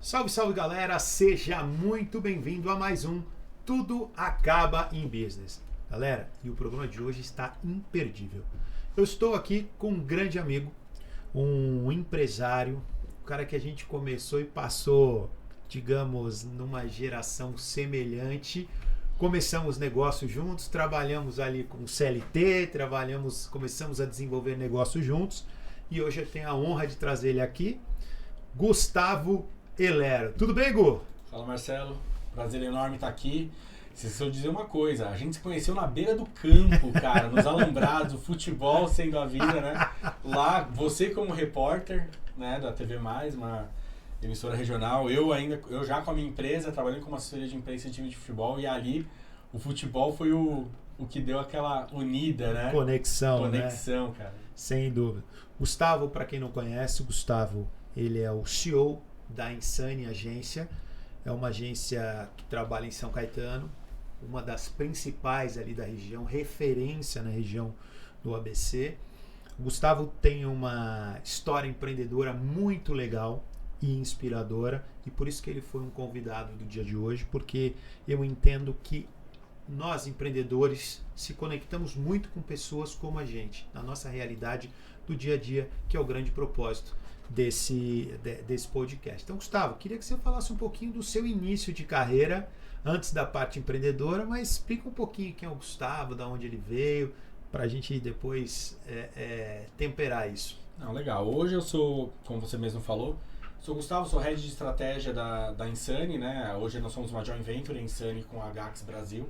Salve, salve galera, seja muito bem-vindo a mais um Tudo Acaba em Business. Galera, e o programa de hoje está imperdível. Eu estou aqui com um grande amigo, um empresário, um cara que a gente começou e passou, digamos, numa geração semelhante. Começamos negócios juntos, trabalhamos ali com CLT, começamos a desenvolver negócios juntos e hoje eu tenho a honra de trazer ele aqui, Gustavo Elero. Tudo bem, Gu? Fala, Marcelo. Prazer enorme estar aqui. Se eu dizer uma coisa, a gente se conheceu na beira do campo, cara, nos alambrados, o futebol sendo a vida, né? Lá, você como repórter, né, da TV Mais, uma emissora regional, eu já com a minha empresa, trabalhando como assessoria de imprensa e time de futebol, e ali o futebol foi o que deu aquela unida, né? Conexão, cara. Sem dúvida. Gustavo, para quem não conhece, o Gustavo, ele é o CEO da Insane Agência. É uma agência que trabalha em São Caetano, uma das principais ali da região, referência na região do ABC. O Gustavo tem uma história empreendedora muito legal e inspiradora, e por isso que ele foi um convidado do dia de hoje, porque eu entendo que nós empreendedores se conectamos muito com pessoas como a gente, na nossa realidade do dia a dia, que é o grande propósito desse podcast. Então, Gustavo, queria que você falasse um pouquinho do seu início de carreira, antes da parte empreendedora, mas explica um pouquinho quem é o Gustavo, da onde ele veio, para a gente depois temperar isso. Não, legal. Hoje eu sou, como você mesmo falou, sou Gustavo, sou head de estratégia da Insane, né? Hoje nós somos uma joint venture Insane com a Gax Brasil.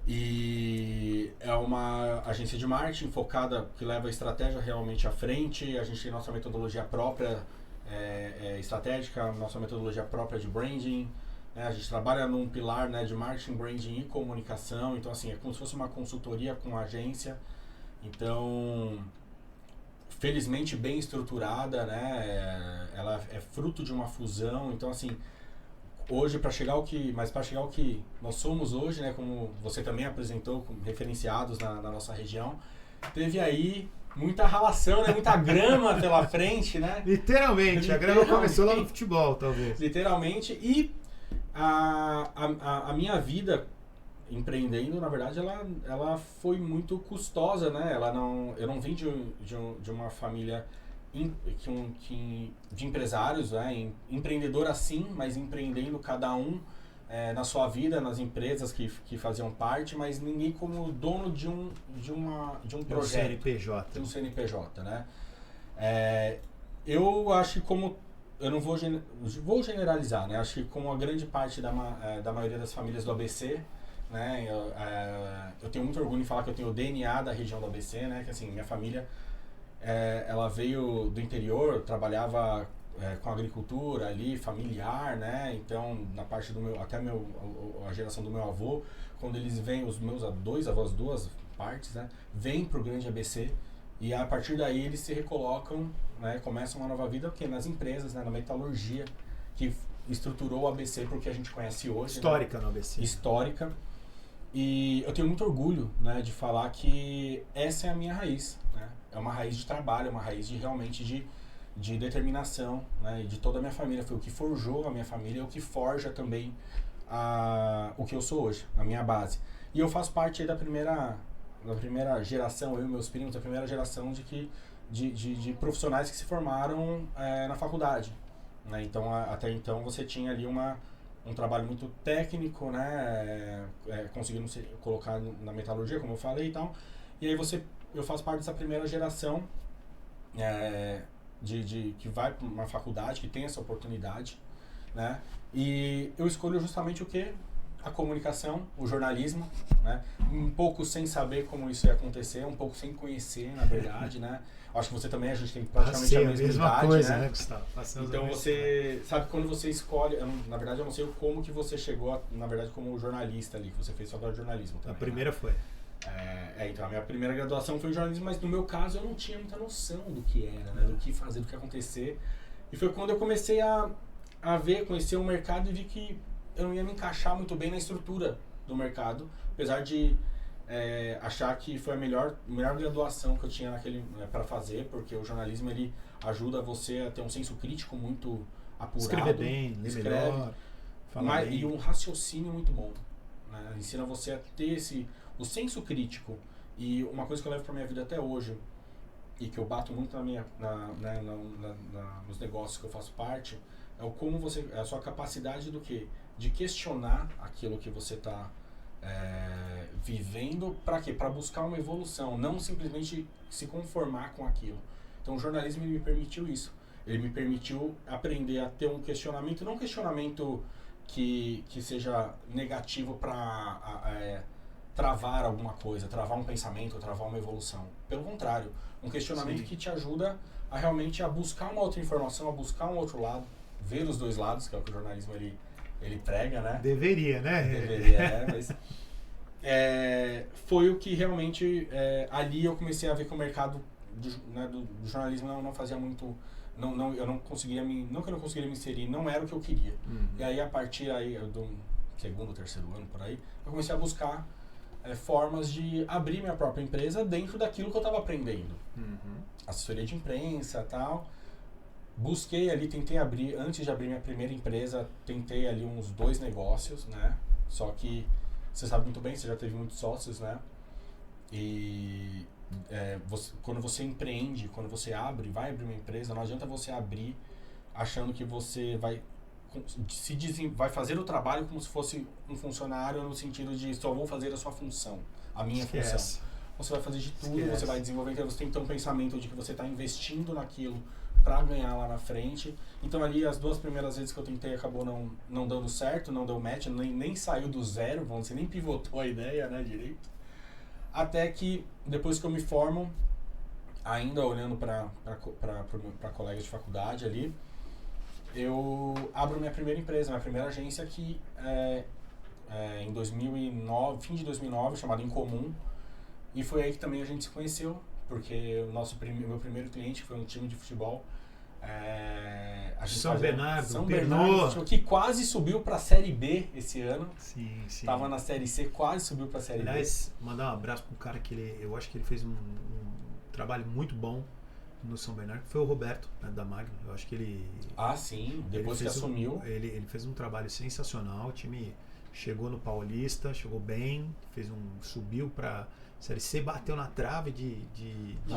E é uma agência de marketing focada, que leva a estratégia realmente à frente. A gente tem nossa metodologia própria estratégica, nossa metodologia própria de branding. A gente trabalha num pilar, né, de marketing, branding e comunicação. Então, assim, é como se fosse uma consultoria com a agência. Então, felizmente bem estruturada, né? Ela é fruto de uma fusão. Então, assim, hoje para chegar ao que nós somos hoje, né, como você também apresentou, como referenciados na nossa região, teve aí muita ralação, né, muita grama pela frente, né? Literalmente, a grama começou lá no futebol, talvez. Literalmente, e a minha vida empreendendo, na verdade, ela foi muito custosa, né? Eu não vim de uma família de empresários, né? Empreendedor assim, mas empreendendo cada um na sua vida, nas empresas que faziam parte, mas ninguém como dono de um projeto. CNPJ. De um CNPJ, né? Eu acho que eu não vou generalizar, né? Acho que como a grande parte da maioria das famílias do ABC, né? Eu tenho muito orgulho em falar que eu tenho o DNA da região do ABC, né? Que assim, minha família ela veio do interior, trabalhava com agricultura ali, familiar, né? Então, na parte a geração do meu avô, quando eles vêm, os meus dois avós, duas partes, né? Vêm pro grande ABC e a partir daí eles se recolocam, né? Começam uma nova vida, porque nas empresas, né? Na metalurgia, que estruturou o ABC para o que a gente conhece hoje. Histórica, né? No ABC. Histórica. E eu tenho muito orgulho, né, de falar que essa é a minha raiz, né? É uma raiz de trabalho, é uma raiz de determinação, né? E de toda a minha família. Foi o que forjou a minha família, é o que forja também o que eu sou hoje, a minha base. E eu faço parte aí da primeira geração, eu e meus primos, da primeira geração de profissionais que se formaram na faculdade, né? Então, até então, você tinha ali um trabalho muito técnico, né? Conseguindo se colocar na metalurgia, como eu falei e tal. E aí eu faço parte dessa primeira geração que vai para uma faculdade, que tem essa oportunidade, né? E eu escolho justamente o quê? A comunicação, o jornalismo, né? Um pouco sem saber como isso ia acontecer, um pouco sem conhecer, na verdade, né? Acho que você também, a gente tem praticamente a mesma idade, coisa, né? Gustavo? Então você sabe quando você escolhe, na verdade eu não sei como que você chegou, na verdade, como jornalista ali, que você fez faculdade de jornalismo também. A primeira, né? Foi. Então a minha primeira graduação foi em jornalismo, mas no meu caso eu não tinha muita noção do que era, né? Do que fazer, do que acontecer. E foi quando eu comecei a conhecer o mercado e vi que eu não ia me encaixar muito bem na estrutura do mercado, apesar de achar que foi a melhor graduação que eu tinha para fazer, porque o jornalismo ele ajuda você a ter um senso crítico muito apurado. Escrever bem, ler melhor, falar bem. E um raciocínio muito bom. Né? Ensina você a ter o senso crítico. E uma coisa que eu levo pra minha vida até hoje, e que eu bato muito nos negócios que eu faço parte, é o como você, a sua capacidade do quê? De questionar aquilo que você está vivendo, para quê? Para buscar uma evolução, não simplesmente se conformar com aquilo. Então o jornalismo ele me permitiu isso. Ele me permitiu aprender a ter um questionamento, não um questionamento que seja negativo para travar alguma coisa, travar um pensamento, travar uma evolução. Pelo contrário, um questionamento Sim. que te ajuda a realmente a buscar uma outra informação, a buscar um outro lado, ver os dois lados, que é o que o jornalismo ele prega, né? Deveria, né? Deveria, mas foi o que realmente ali eu comecei a ver que o mercado do jornalismo não fazia muito, eu não conseguia não que eu não conseguiria me inserir, não era o que eu queria. E aí a partir aí do segundo, terceiro ano por aí, eu comecei a buscar formas de abrir minha própria empresa dentro daquilo que eu estava aprendendo. Assessoria de imprensa e tal. Busquei ali, tentei abrir, antes de abrir minha primeira empresa, tentei ali uns 2 negócios, né? Só que você sabe muito bem, você já teve muitos sócios, né? E quando você empreende, quando você vai abrir uma empresa, não adianta você abrir achando que você vai fazer o trabalho como se fosse um funcionário, no sentido de só vou fazer a sua função, a minha função. Você vai fazer de tudo, você vai desenvolver, então você tem que ter um pensamento de que você está investindo naquilo para ganhar lá na frente. Então ali as 2 primeiras vezes que eu tentei acabou não dando certo, não deu match, nem saiu do zero, vamos dizer, nem pivotou a ideia, né, direito. Até que depois que eu me formo, ainda olhando para colegas de faculdade ali, eu abro minha primeira empresa, minha primeira agência que em 2009, fim de 2009, chamada Incomum, e foi aí que também a gente se conheceu, porque meu primeiro cliente foi um time de futebol, São Bernardo, que quase subiu para a Série B esse ano. Sim. Tava na Série C, quase subiu para a Série B. Aliás, mandar um abraço para um cara que eu acho que ele fez um trabalho muito bom no São Bernardo, que foi o Roberto, né, da Magno. Eu acho que ele... Ah, sim, depois que assumiu. Ele fez um trabalho sensacional, o time chegou no Paulista, chegou bem, subiu para Série C, bateu na trave de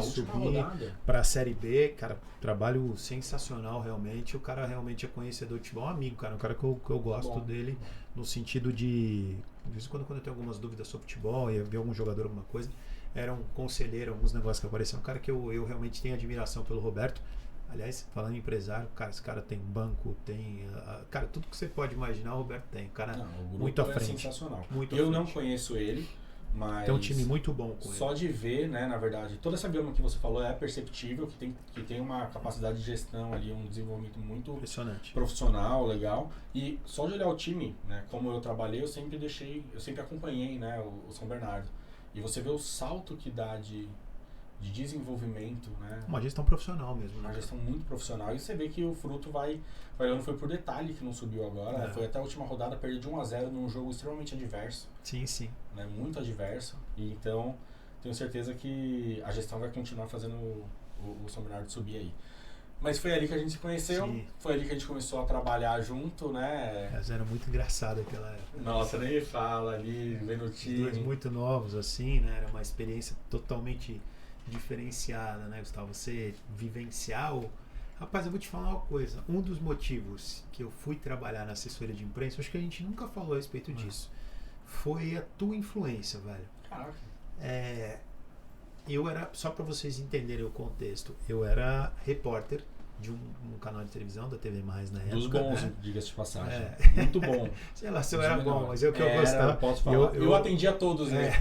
subir para a Série B. Cara, trabalho sensacional realmente. O cara realmente é conhecedor de futebol, um amigo, cara. Um cara que eu gosto dele no sentido de vez em quando eu tenho algumas dúvidas sobre futebol e ver algum jogador, alguma coisa, era um conselheiro, alguns negócios que apareciam. Um cara que eu realmente tenho admiração pelo Roberto. Aliás, falando em empresário, cara, esse cara tem banco, tem... cara, tudo que você pode imaginar, o Roberto tem. O cara muito à frente. Sensacional. Muito eu não conheço ele, mas tem um time muito bom com ele. Só de ver, né, na verdade, toda essa gama que você falou é perceptível, que tem uma capacidade de gestão ali, um desenvolvimento muito impressionante, profissional, legal. E só de olhar o time, né, como eu trabalhei, eu sempre acompanhei, né, o São Bernardo. E você vê o salto que dá de desenvolvimento, né? Uma gestão profissional mesmo. Uma gestão muito profissional. E você vê que o fruto vai olhando, foi por detalhe que não subiu agora. Foi até a última rodada, perdeu de 1-0 num jogo extremamente adverso. Sim. Né? Muito adverso. E então, tenho certeza que a gestão vai continuar fazendo o São Bernardo subir aí. Mas foi ali que a gente se conheceu, foi ali que a gente começou a trabalhar junto, né? Mas era muito engraçado aquela época. Nossa, nem fala ali, vendo o time. Os dois muito novos, assim, né? Era uma experiência totalmente diferenciada, né, Gustavo? Você vivenciar o... Rapaz, eu vou te falar uma coisa. Um dos motivos que eu fui trabalhar na assessoria de imprensa, acho que a gente nunca falou a respeito disso, foi a tua influência, velho. Caraca. Eu era, só para vocês entenderem o contexto, eu era repórter de um canal de televisão, da TV Mais na época. Dos bons, né? Diga-se de passagem. Muito bom. Sei lá se eu era bom, mas é o que eu gostava. Posso falar. Eu atendia a todos, né?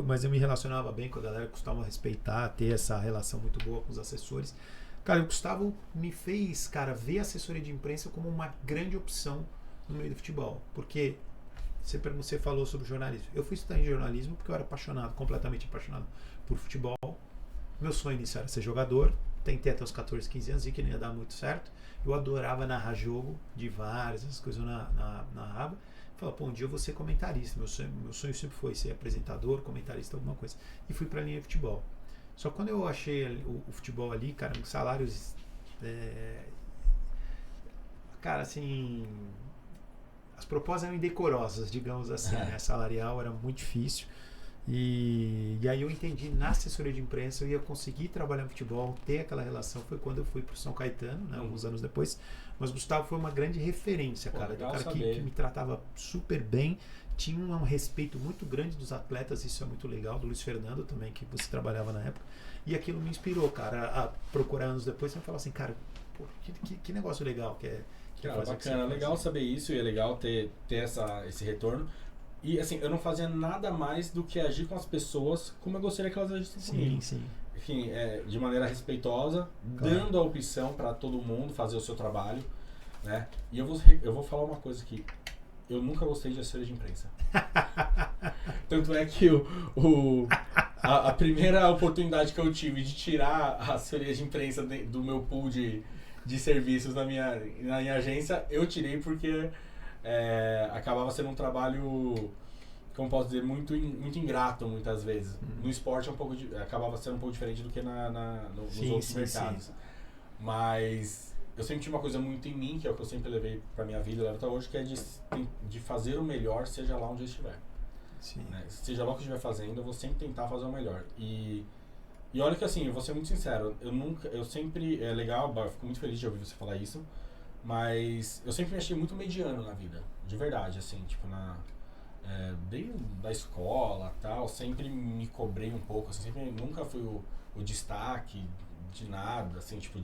Mas eu me relacionava bem com a galera, costumava respeitar, ter essa relação muito boa com os assessores. Cara, o Gustavo me fez, cara, ver a assessoria de imprensa como uma grande opção no meio do futebol. Porque você falou sobre jornalismo. Eu fui estudar em jornalismo porque eu era apaixonado, completamente apaixonado por futebol. Meu sonho inicial era ser jogador. Tentei até os 14, 15 anos e que não ia dar muito certo. Eu adorava narrar jogo de várias, essas coisas eu narrava. Falei, pô, um dia eu vou ser comentarista. Meu sonho sempre foi ser apresentador, comentarista, alguma coisa. E fui pra linha de futebol. Só que quando eu achei o futebol ali, cara, salários cara, assim, as propostas eram indecorosas, digamos assim, né? Salarial era muito difícil. E aí eu entendi, na assessoria de imprensa eu ia conseguir trabalhar no futebol, ter aquela relação. Foi quando eu fui pro São Caetano, né, alguns anos depois. Mas o Gustavo foi uma grande referência, cara. Um cara que me tratava super bem, tinha um respeito muito grande dos atletas, isso é muito legal, do Luiz Fernando também, que você trabalhava na época. E aquilo me inspirou, cara, a procurar anos depois. Você falar assim, cara, pô, que negócio legal que é. Cara, bacana, legal saber isso e é legal ter esse retorno. E assim, eu não fazia nada mais do que agir com as pessoas como eu gostaria que elas agissem comigo. Sim. Enfim, de maneira respeitosa, claro, dando a opção para todo mundo fazer o seu trabalho, né? E eu vou falar uma coisa aqui. Eu nunca gostei de assessoria de imprensa. Tanto é que a primeira oportunidade que eu tive de tirar a assessoria de imprensa do meu pool de serviços na minha agência, eu tirei porque acabava sendo um trabalho, como posso dizer, muito ingrato muitas vezes. No esporte acabava sendo um pouco diferente do que nos outros mercados. Sim. Mas eu sempre tinha uma coisa muito em mim, que é o que eu sempre levei pra minha vida, levo até hoje, que é de fazer o melhor, seja lá onde eu estiver. Sim. Né? Seja lá o que eu estiver fazendo, eu vou sempre tentar fazer o melhor. E olha que assim, eu vou ser muito sincero, eu sempre, é legal, eu fico muito feliz de ouvir você falar isso, mas eu sempre me achei muito mediano na vida, de verdade, assim, tipo, desde da escola tal, sempre me cobrei um pouco, assim, sempre, nunca fui o destaque de nada, assim, tipo,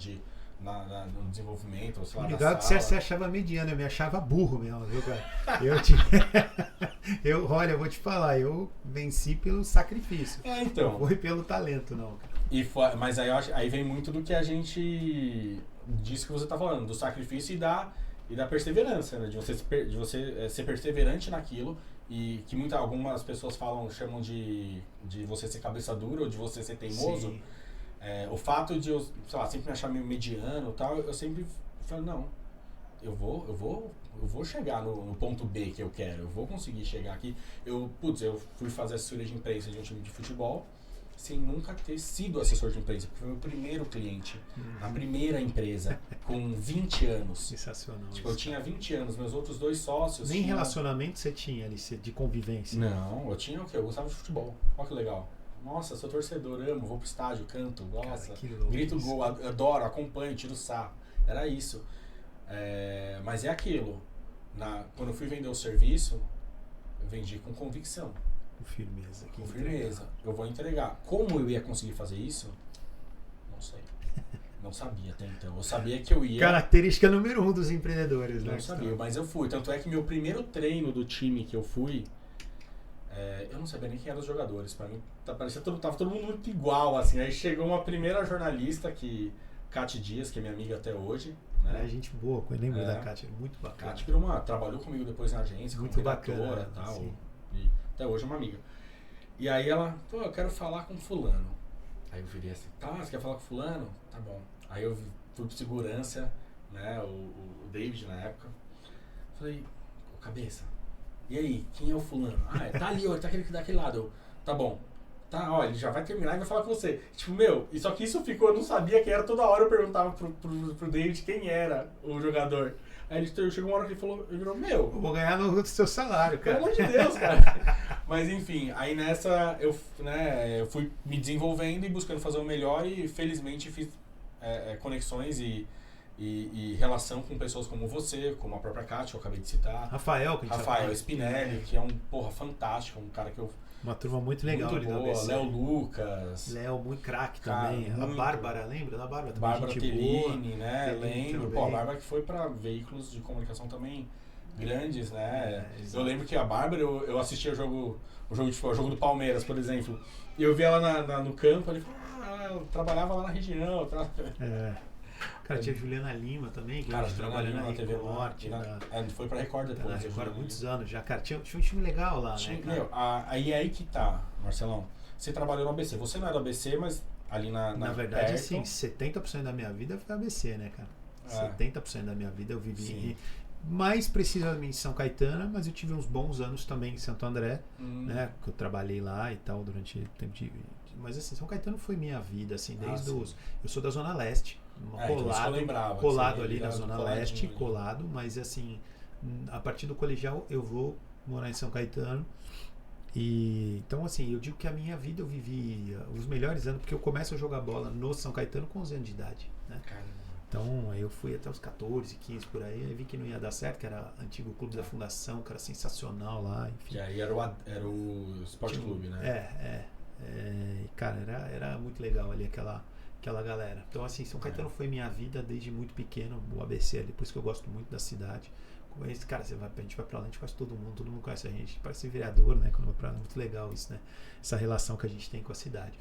no desenvolvimento, ou sei lá, legal que você achava mediano, eu me achava burro mesmo, viu, cara? Olha, eu vou te falar, eu venci pelo sacrifício. Então. Não foi pelo talento, não, cara. Mas aí vem muito do que a gente disso que você tá falando, do sacrifício e da perseverança, né? De você ser perseverante naquilo, e que algumas pessoas chamam de você ser cabeça dura ou de você ser teimoso. Sim. O fato de eu, sei lá, sempre me achar meio mediano e tal, eu sempre falo, não, eu vou chegar no ponto B que eu quero, eu vou conseguir chegar aqui. Eu fui fazer assessoria de imprensa de um time de futebol sem nunca ter sido assessor de imprensa, porque foi meu primeiro cliente, a primeira empresa, com 20 anos. Sensacional. Tipo, eu tinha 20 anos, meus outros 2 sócios... Nem relacionamento você tinha ali, de convivência? Não, eu tinha o quê? Eu gostava de futebol, olha que legal. Nossa, sou torcedor, amo, vou pro estádio, canto, gosto, grito gol, adoro, acompanho, tiro sarro. Era isso. Mas é aquilo. Quando eu fui vender o serviço, eu vendi com convicção. Com firmeza. Com firmeza. Eu vou entregar. Como eu ia conseguir fazer isso? Não sei. Não sabia até então. Eu sabia que eu ia... Característica número 1 dos empreendedores, né? Não sabia, mas eu fui. Tanto é que meu primeiro treino do time que eu fui... eu não sabia nem quem eram os jogadores. Pra mim, tava todo mundo muito igual, assim. Aí chegou uma primeira jornalista, Cátia Dias, que é minha amiga até hoje. Né? É gente boa, eu lembro da Cátia, muito bacana. Cátia trabalhou comigo depois na agência, muito bacana, e tal. E até hoje é uma amiga. E aí ela, eu quero falar com fulano. Aí eu virei assim, tá, você quer falar com fulano? Tá bom. Aí eu fui pro segurança, né, o David na época. Falei, cabeça, e aí, quem é o fulano? Tá ali, ó, tá daquele lado. Eu, tá bom. Tá, ó, ele já vai terminar e vai falar com você. Tipo, só que isso ficou, eu não sabia quem era, toda hora eu perguntava pro David quem era o jogador. Aí ele chegou uma hora que ele virou, eu vou ganhar no seu salário, cara. Pelo amor de Deus, cara. Mas enfim, aí nessa eu fui me desenvolvendo e buscando fazer o melhor e felizmente fiz conexões e relação com pessoas como você, como a própria Kátia, que eu acabei de citar. Rafael Spinelli, que é um fantástico, um cara que eu... Uma turma muito legal muito ali boa, Léo Lucas. Léo, muito craque também. A Bárbara, lembra da Bárbara? Bárbara Tellini, né? Lembro. Pô, a Bárbara que foi pra veículos de comunicação também grandes, né? Eu lembro que a Bárbara, eu assistia o jogo de futebol, o jogo do Palmeiras, por exemplo, e eu vi ela no campo, ele falou, eu trabalhava lá na região. Cara, tinha a Juliana Lima também, que a gente trabalhou na TV Norte. Foi pra Record depois. Record há muitos anos já, cara. Tinha um time legal lá, né? Aí que tá, Marcelão. Você trabalhou no ABC. Você não é do ABC, mas ali na verdade, assim, 70% da minha vida foi ABC, né, cara? 70% da minha vida eu vivi mais precisamente em São Caetano, mas eu tive uns bons anos também em Santo André, né? Que eu trabalhei lá e tal durante o tempo de... Mas assim, São Caetano foi minha vida, assim, desde os... Eu sou da Zona Leste. colado ali na Zona Leste, colado, mas assim, a partir do colegial eu vou morar em São Caetano. E então assim, eu digo que a minha vida eu vivi os melhores anos, porque eu começo a jogar bola no São Caetano com 11 anos de idade, né? Então eu fui até os 14, 15 por aí vi que não ia dar certo, que era antigo clube da Fundação, que era sensacional lá, enfim. E aí era o Sport Clube, né? Cara, era muito legal ali aquela galera. Então assim, São Caetano foi minha vida desde muito pequeno, o ABC ali, por isso que eu gosto muito da cidade. Cara, a gente vai pra lá, a gente conhece todo mundo conhece a gente, parece vereador, né? Quando vai pra lá, é muito legal isso, né? Essa relação que a gente tem com a cidade.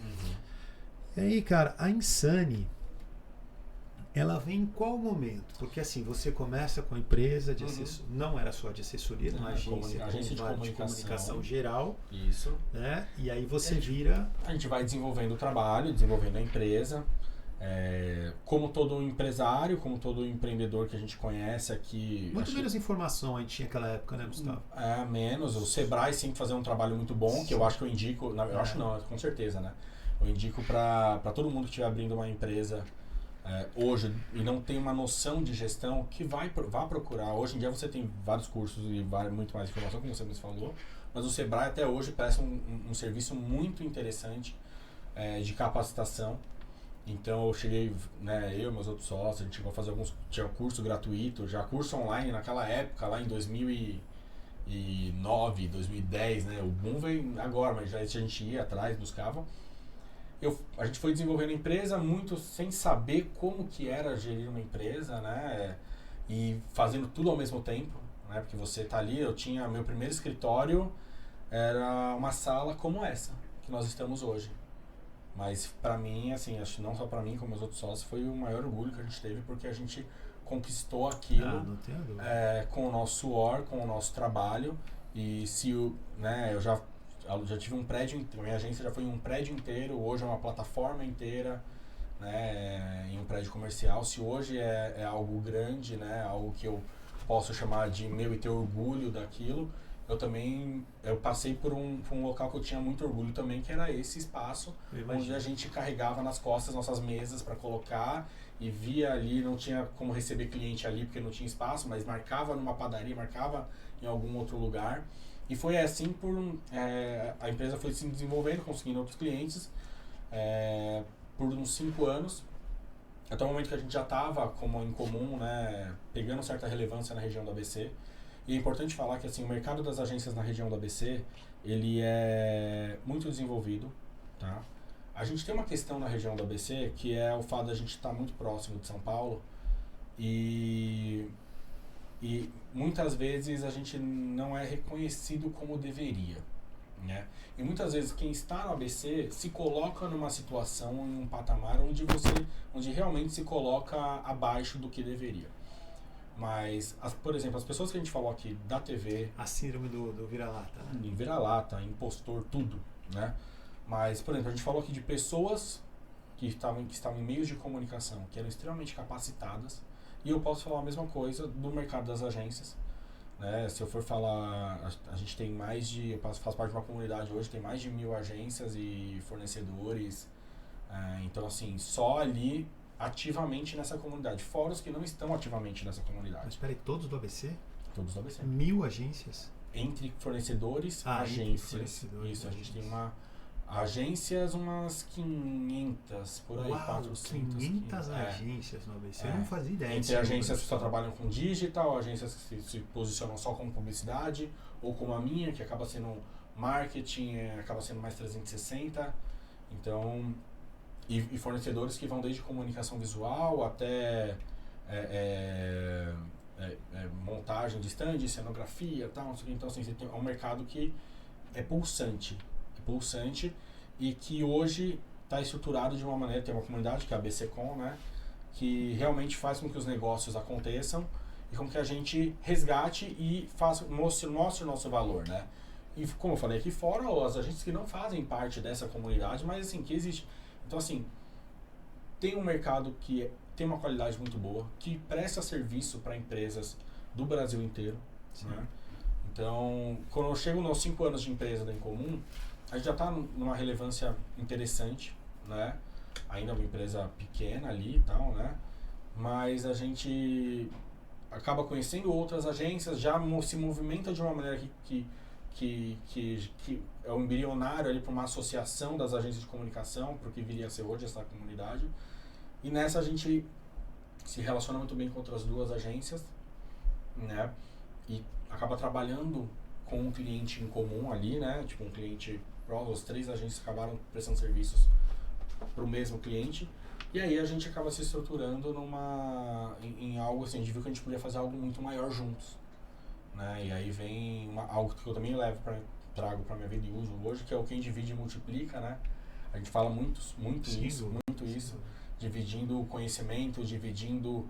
E aí, cara, a Insane, ela vem em qual momento? Porque assim, você começa com a empresa de assessoria, não era só de assessoria, uma agência de comunicação geral. Isso. Né? E aí você vira... A gente vai desenvolvendo o trabalho, desenvolvendo a empresa. Como todo empresário, como todo empreendedor que a gente conhece aqui... Muito menos informação a gente tinha naquela época, né, Gustavo? Menos. O Sebrae sempre fazia um trabalho muito bom, que eu acho que eu indico... Eu acho não, com certeza, né? Eu indico para todo mundo que estiver abrindo uma empresa hoje e não tem uma noção de gestão, que vá procurar. Hoje em dia você tem vários cursos e muito mais informação, como você mesmo falou, mas o Sebrae até hoje presta um serviço muito interessante de capacitação. Então eu cheguei, né, eu e meus outros sócios, a gente chegou a fazer tinha curso gratuito, já curso online naquela época, lá em 2009, 2010, né? O boom veio agora, mas já a gente ia atrás, buscava. A gente foi desenvolvendo a empresa muito sem saber como que era gerir uma empresa, né? E fazendo tudo ao mesmo tempo, né? Porque você tá ali, eu tinha meu primeiro escritório, era uma sala como essa, que nós estamos hoje. Mas pra mim, assim, acho que não só pra mim, como meus outros sócios, foi o maior orgulho que a gente teve, porque a gente conquistou aquilo com o nosso suor, com o nosso trabalho. E eu já tive um prédio, minha agência já foi um prédio inteiro, hoje é uma plataforma inteira, né, em um prédio comercial. Se hoje é algo grande, né, algo que eu posso chamar de meu e ter orgulho daquilo, eu passei por um local que eu tinha muito orgulho também, que era esse espaço onde a gente carregava nas costas nossas mesas para colocar e via ali, não tinha como receber cliente ali porque não tinha espaço, mas marcava numa padaria, marcava em algum outro lugar. E foi assim a empresa foi se desenvolvendo, conseguindo outros clientes por uns 5 anos, até o momento que a gente já estava como em comum, né, pegando certa relevância na região do ABC. E é importante falar que assim, o mercado das agências na região do ABC, ele é muito desenvolvido, tá? A gente tem uma questão na região do ABC, que é o fato da gente estar muito próximo de São Paulo e muitas vezes a gente não é reconhecido como deveria, né? E muitas vezes quem está no ABC se coloca numa situação, em um patamar onde realmente se coloca abaixo do que deveria. Mas, por exemplo, as pessoas que a gente falou aqui da TV... A síndrome do vira-lata, né? Vira-lata, impostor, tudo, né? Mas, por exemplo, a gente falou aqui de pessoas que estavam em meios de comunicação, que eram extremamente capacitadas, e eu posso falar a mesma coisa do mercado das agências, né? Se eu for falar, a gente tem eu faço parte de uma comunidade hoje, tem mais de 1.000 agências e fornecedores, então assim, só ali ativamente nessa comunidade, fora os que não estão ativamente nessa comunidade. Mas espera aí, todos do ABC? Todos do ABC. 1.000 agências? Entre fornecedores, agências. Isso, a gente tem agências, umas 500, por aí, 400. 500 agências no ABC, eu não fazia ideia. Entre agências que só trabalham com digital, agências que se posicionam só com publicidade, ou como a minha, que acaba sendo marketing, acaba sendo mais 360. Então, e fornecedores que vão desde comunicação visual até montagem de stand, cenografia, tal. Então, assim, você tem um mercado que é pulsante e que hoje está estruturado de uma maneira, tem uma comunidade que é a BCCom, né, que realmente faz com que os negócios aconteçam e com que a gente resgate e mostre o nosso valor, né. E como eu falei aqui fora, as agências que não fazem parte dessa comunidade, mas assim, que existe. Então assim, tem um mercado que tem uma qualidade muito boa, que presta serviço para empresas do Brasil inteiro, né? Então, quando eu chego nos 5 anos de empresa da Incomum, a gente já está numa relevância interessante, né? ainda é uma empresa pequena ali e tal, né? Mas a gente acaba conhecendo outras agências, já se movimenta de uma maneira que é um embrionário ali para uma associação das agências de comunicação, porque viria a ser hoje essa comunidade. E nessa a gente se relaciona muito bem com outras duas agências, né? E acaba trabalhando com um cliente em comum ali, né? Tipo um cliente próximo, as 3 agências acabaram prestando serviços para o mesmo cliente. E aí a gente acaba se estruturando em algo assim, a gente viu que a gente podia fazer algo muito maior juntos, né? E aí vem algo que eu também trago para minha vida e uso hoje, que é o quem divide multiplica, né? A gente fala muito Sim, isso, dividindo o conhecimento, dividindo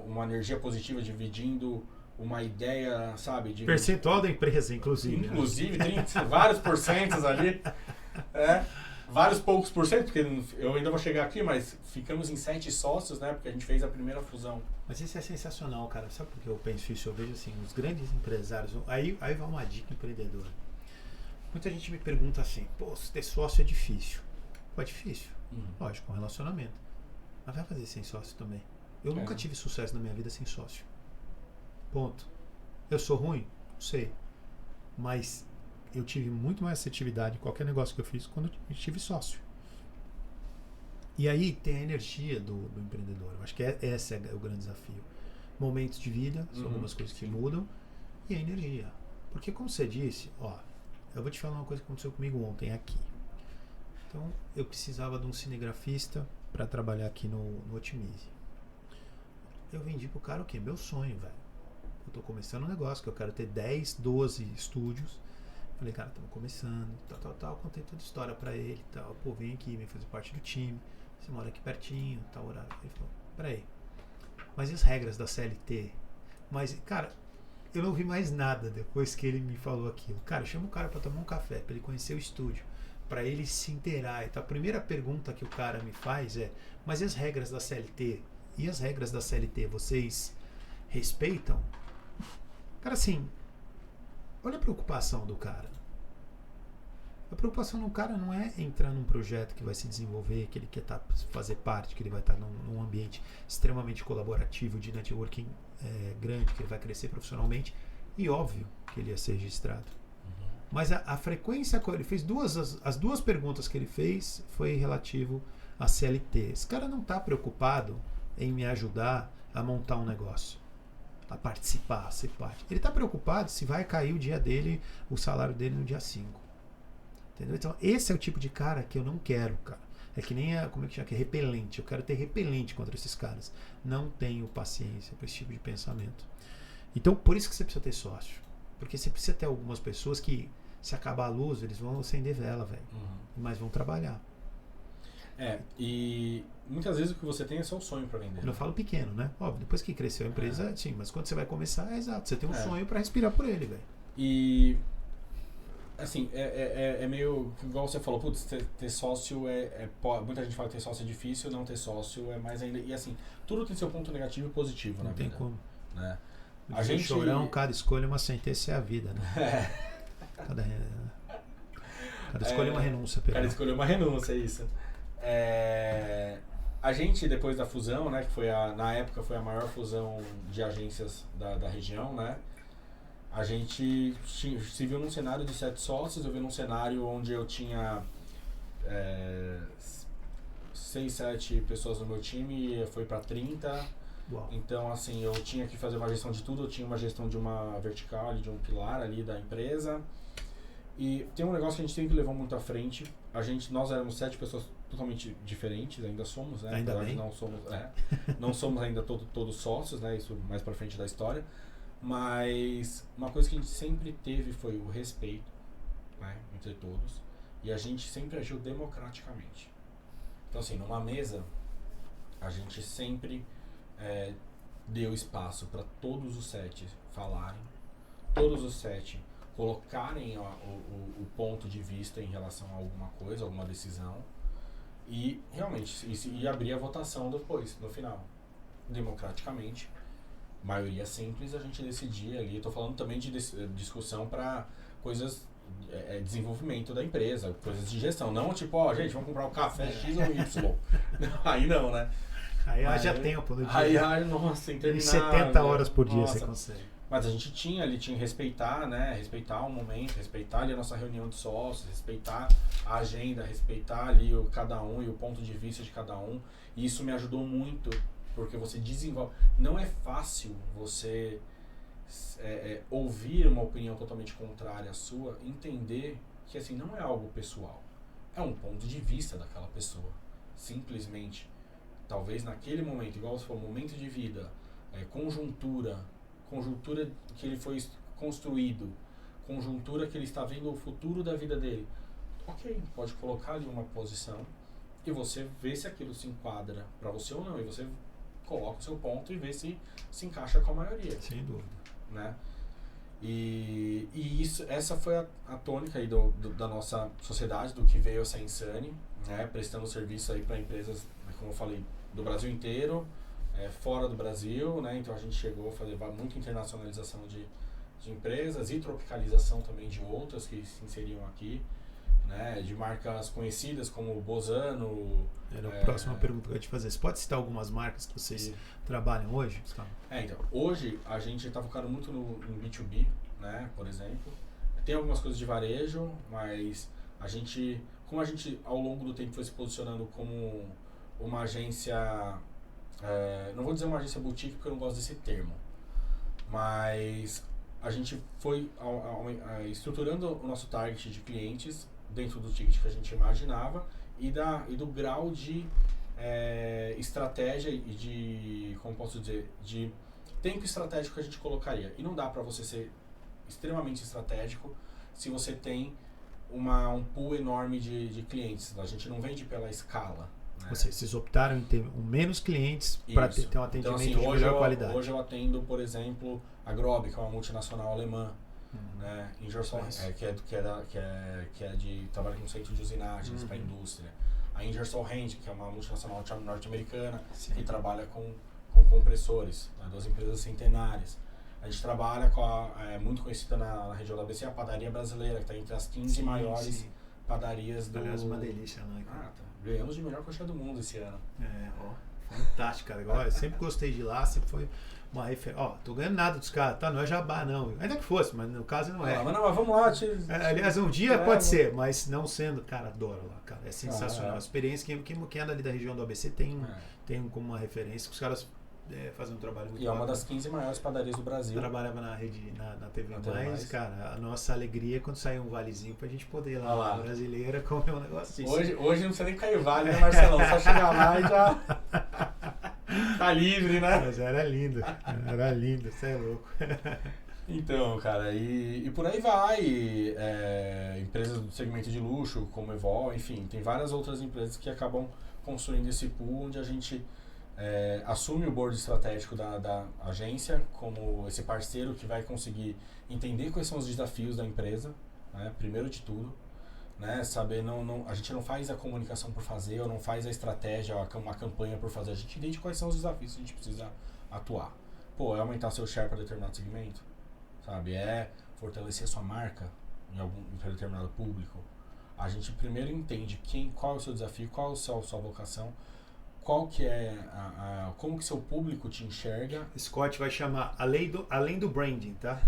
uma energia positiva, dividindo uma ideia, sabe? Percentual da empresa, inclusive. Inclusive, tem vários porcentos ali. Vários poucos por cento, porque eu ainda vou chegar aqui, mas ficamos em 7 sócios, né? Porque a gente fez a primeira fusão. Mas isso é sensacional, cara. Sabe por que eu penso isso? Eu vejo assim, os grandes empresários. Aí vai uma dica empreendedora. Muita gente me pergunta assim, pô, ter sócio é difícil. Pô, é difícil. Lógico, um relacionamento. Mas vai fazer sem sócio também. Eu nunca tive sucesso na minha vida sem sócio. Ponto. Eu sou ruim? Não sei. Mas eu tive muito mais assertividade em qualquer negócio que eu fiz quando eu tive sócio. E aí tem a energia do empreendedor. Eu acho que esse é o grande desafio. Momentos de vida, são algumas coisas que mudam, e a energia. Porque como você disse, eu vou te falar uma coisa que aconteceu comigo ontem aqui. Então, eu precisava de um cinegrafista para trabalhar aqui no Otimize. Eu vendi pro cara o quê? Meu sonho, velho. Eu tô começando um negócio que eu quero ter 10, 12 estúdios. Falei, cara, estamos começando, tal. Contei toda a história pra ele, tal. Pô, vem aqui, vem fazer parte do time. Você mora aqui pertinho, tal horário. Ele falou, peraí, mas e as regras da CLT? Mas, cara, eu não vi mais nada depois que ele me falou aquilo. Cara, chama o cara pra tomar um café, pra ele conhecer o estúdio, pra ele se inteirar. Então, a primeira pergunta que o cara me faz é, mas e as regras da CLT? E as regras da CLT, vocês respeitam? Cara, assim, olha a preocupação do cara. A preocupação do cara não é entrar num projeto que vai se desenvolver, que ele quer fazer parte, que ele vai estar num ambiente extremamente colaborativo, de networking grande, que ele vai crescer profissionalmente, e óbvio que ele ia ser registrado. Mas a frequência, ele fez as 2 perguntas que ele fez foi relativo à CLT. Esse cara não está preocupado em me ajudar a montar um negócio, a participar, a ser parte. Ele está preocupado se vai cair o dia dele, o salário dele no dia 5. Entendeu? Então, esse é o tipo de cara que eu não quero, cara. É que nem como é que chama? Que é repelente. Eu quero ter repelente contra esses caras. Não tenho paciência para esse tipo de pensamento. Então, por isso que você precisa ter sócio. Porque você precisa ter algumas pessoas que, se acabar a luz, eles vão acender vela, velho. Mas vão trabalhar. E muitas vezes o que você tem é só o sonho para vender. Eu falo pequeno, né? Óbvio, depois que cresceu a empresa, sim. Mas quando você vai começar, é exato. Você tem um sonho para respirar por ele, velho. E assim, é meio igual você falou, putz, ter sócio muita gente fala que ter sócio é difícil, não ter sócio é mais ainda. E assim, tudo tem seu ponto negativo e positivo na vida. Não tem como. Né? A gente chorão, cada escolha é uma sentença, é a vida, né? Cada escolha é uma renúncia. Cada escolha é uma renúncia, é isso. A gente, depois da fusão, né, que foi na época foi a maior fusão de agências da região, né? A gente se viu num cenário de 7 sócios, eu vi num cenário onde eu tinha 6, 7 pessoas no meu time, foi para 30. Uau. Então, assim, eu tinha que fazer uma gestão de tudo, eu tinha uma gestão de uma vertical, de um pilar ali da empresa. E tem um negócio que a gente sempre levou muito à frente. Nós éramos 7 pessoas totalmente diferentes, ainda somos, né? Ainda bem. Não somos ainda todos sócios, né? Isso mais pra frente da história. Mas uma coisa que a gente sempre teve foi o respeito, né, entre todos, e a gente sempre agiu democraticamente. Então, assim, numa mesa, a gente sempre deu espaço para todos os 7 falarem, todos os 7 colocarem o ponto de vista em relação a alguma coisa, alguma decisão, e realmente e abrir a votação depois, no final, democraticamente. Maioria simples, a gente decidia ali. Estou falando também de discussão para coisas desenvolvimento da empresa, coisas de gestão. Não tipo, ó, gente, vamos comprar o café X ou Y. Aí não, né? Aí haja tempo no dia. Aí, nossa, interminável. 70 horas por dia Nossa. você consegue. Mas a gente tinha que respeitar, né? Respeitar o momento, respeitar ali a nossa reunião de sócios, respeitar a agenda, respeitar ali cada um e o ponto de vista de cada um. E isso me ajudou muito, porque você desenvolve. Não é fácil você ouvir uma opinião totalmente contrária à sua, entender que assim não é algo pessoal, é um ponto de vista daquela pessoa. Simplesmente, talvez naquele momento, igual você falou, momento de vida, conjuntura que ele foi construído, conjuntura que ele está vendo o futuro da vida dele. Ok, pode colocar ali uma posição e você vê se aquilo se enquadra para você ou não, e você coloca o seu ponto e vê se encaixa com a maioria. Sem dúvida. Né? E essa foi a tônica aí da nossa sociedade, do que veio a ser Insane, né? Prestando serviço aí para empresas, como eu falei, do Brasil inteiro, fora do Brasil, né? Então a gente chegou a fazer muita internacionalização de empresas e tropicalização também de outras que se inseriam aqui, né? De marcas conhecidas como Bozano. Era a próxima pergunta que eu ia te fazer. Você pode citar algumas marcas que vocês trabalham hoje? Então, hoje a gente está focado muito no B2B, né? Por exemplo. Tem algumas coisas de varejo, mas como a gente ao longo do tempo foi se posicionando como uma agência, não vou dizer uma agência boutique porque eu não gosto desse termo, mas a gente foi estruturando o nosso target de clientes dentro do ticket que a gente imaginava e do grau de estratégia e de, como posso dizer, de tempo estratégico que a gente colocaria. E não dá para você ser extremamente estratégico se você tem um pool enorme de clientes. A gente não vende pela escala. Né? Vocês optaram em ter menos clientes para ter um atendimento então, assim, de melhor qualidade. Hoje eu atendo, por exemplo, a Grob, que é uma multinacional alemã, né? Ingersoll, que trabalha com centro de usinagens para a indústria. A Ingersoll Rand, que é uma multinacional norte-americana, que trabalha com compressores, né? 2 empresas centenárias. A gente trabalha muito conhecida na região da ABC, a Padaria Brasileira, que está entre as 15 maiores padarias do... Aliás, uma delícia, né? Ganhamos de melhor coxa do mundo esse ano. Fantástico, cara. Eu sempre gostei de lá, sempre foi uma referência. Tô ganhando nada dos caras, tá? Não é jabá, não. Ainda que fosse, mas no caso não é. Mas vamos lá. Aliás, um dia pode ser, mas não sendo, cara, adoro lá, cara. É sensacional. A experiência, quem anda ali da região do ABC tem como uma referência, que os caras fazem um trabalho muito bom. E é uma das 15 maiores padarias do Brasil. Eu trabalhava na rede, na TV Mais, cara, a nossa alegria é quando sair um valezinho pra gente poder ir lá na brasileira comer um negócio assim. Hoje não precisa nem cair vale, né, Marcelão? Só chegar lá e já tá livre, né? Mas era lindo, você é louco. Então, cara, e por aí vai. Empresas do segmento de luxo, como Evol, enfim, tem várias outras empresas que acabam construindo esse pool onde a gente assume o board estratégico da agência como esse parceiro que vai conseguir entender quais são os desafios da empresa, né, primeiro de tudo, né, saber, a gente não faz a comunicação por fazer, ou não faz a estratégia, uma campanha por fazer, a gente entende quais são os desafios que a gente precisa atuar. É aumentar seu share para determinado segmento, sabe, fortalecer a sua marca em determinado público. A gente primeiro entende qual é o seu desafio, qual é a sua vocação, qual que como que seu público te enxerga. Scott vai chamar além do branding, tá?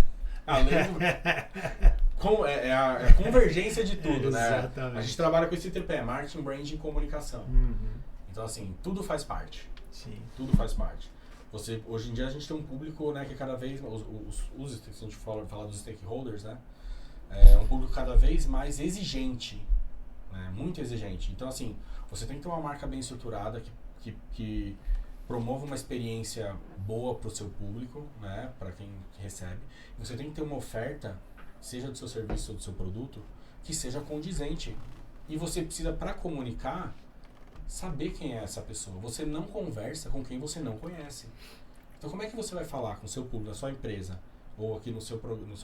É a convergência de tudo, né? Exatamente. A gente trabalha com esse tripé, marketing, branding e comunicação. Então, assim, tudo faz parte. Sim. Tudo faz parte. Hoje em dia a gente tem um público, né, que cada vez, se a gente falar dos stakeholders, né, é um público cada vez mais exigente, né, muito exigente. Então, assim, você tem que ter uma marca bem estruturada que promova uma experiência boa para o seu público, né, para quem recebe. E você tem que ter uma oferta, seja do seu serviço ou do seu produto, que seja condizente. E você precisa, para comunicar, saber quem é essa pessoa. Você não conversa com quem você não conhece. Então, como é que você vai falar com o seu público, na sua empresa, ou aqui no seu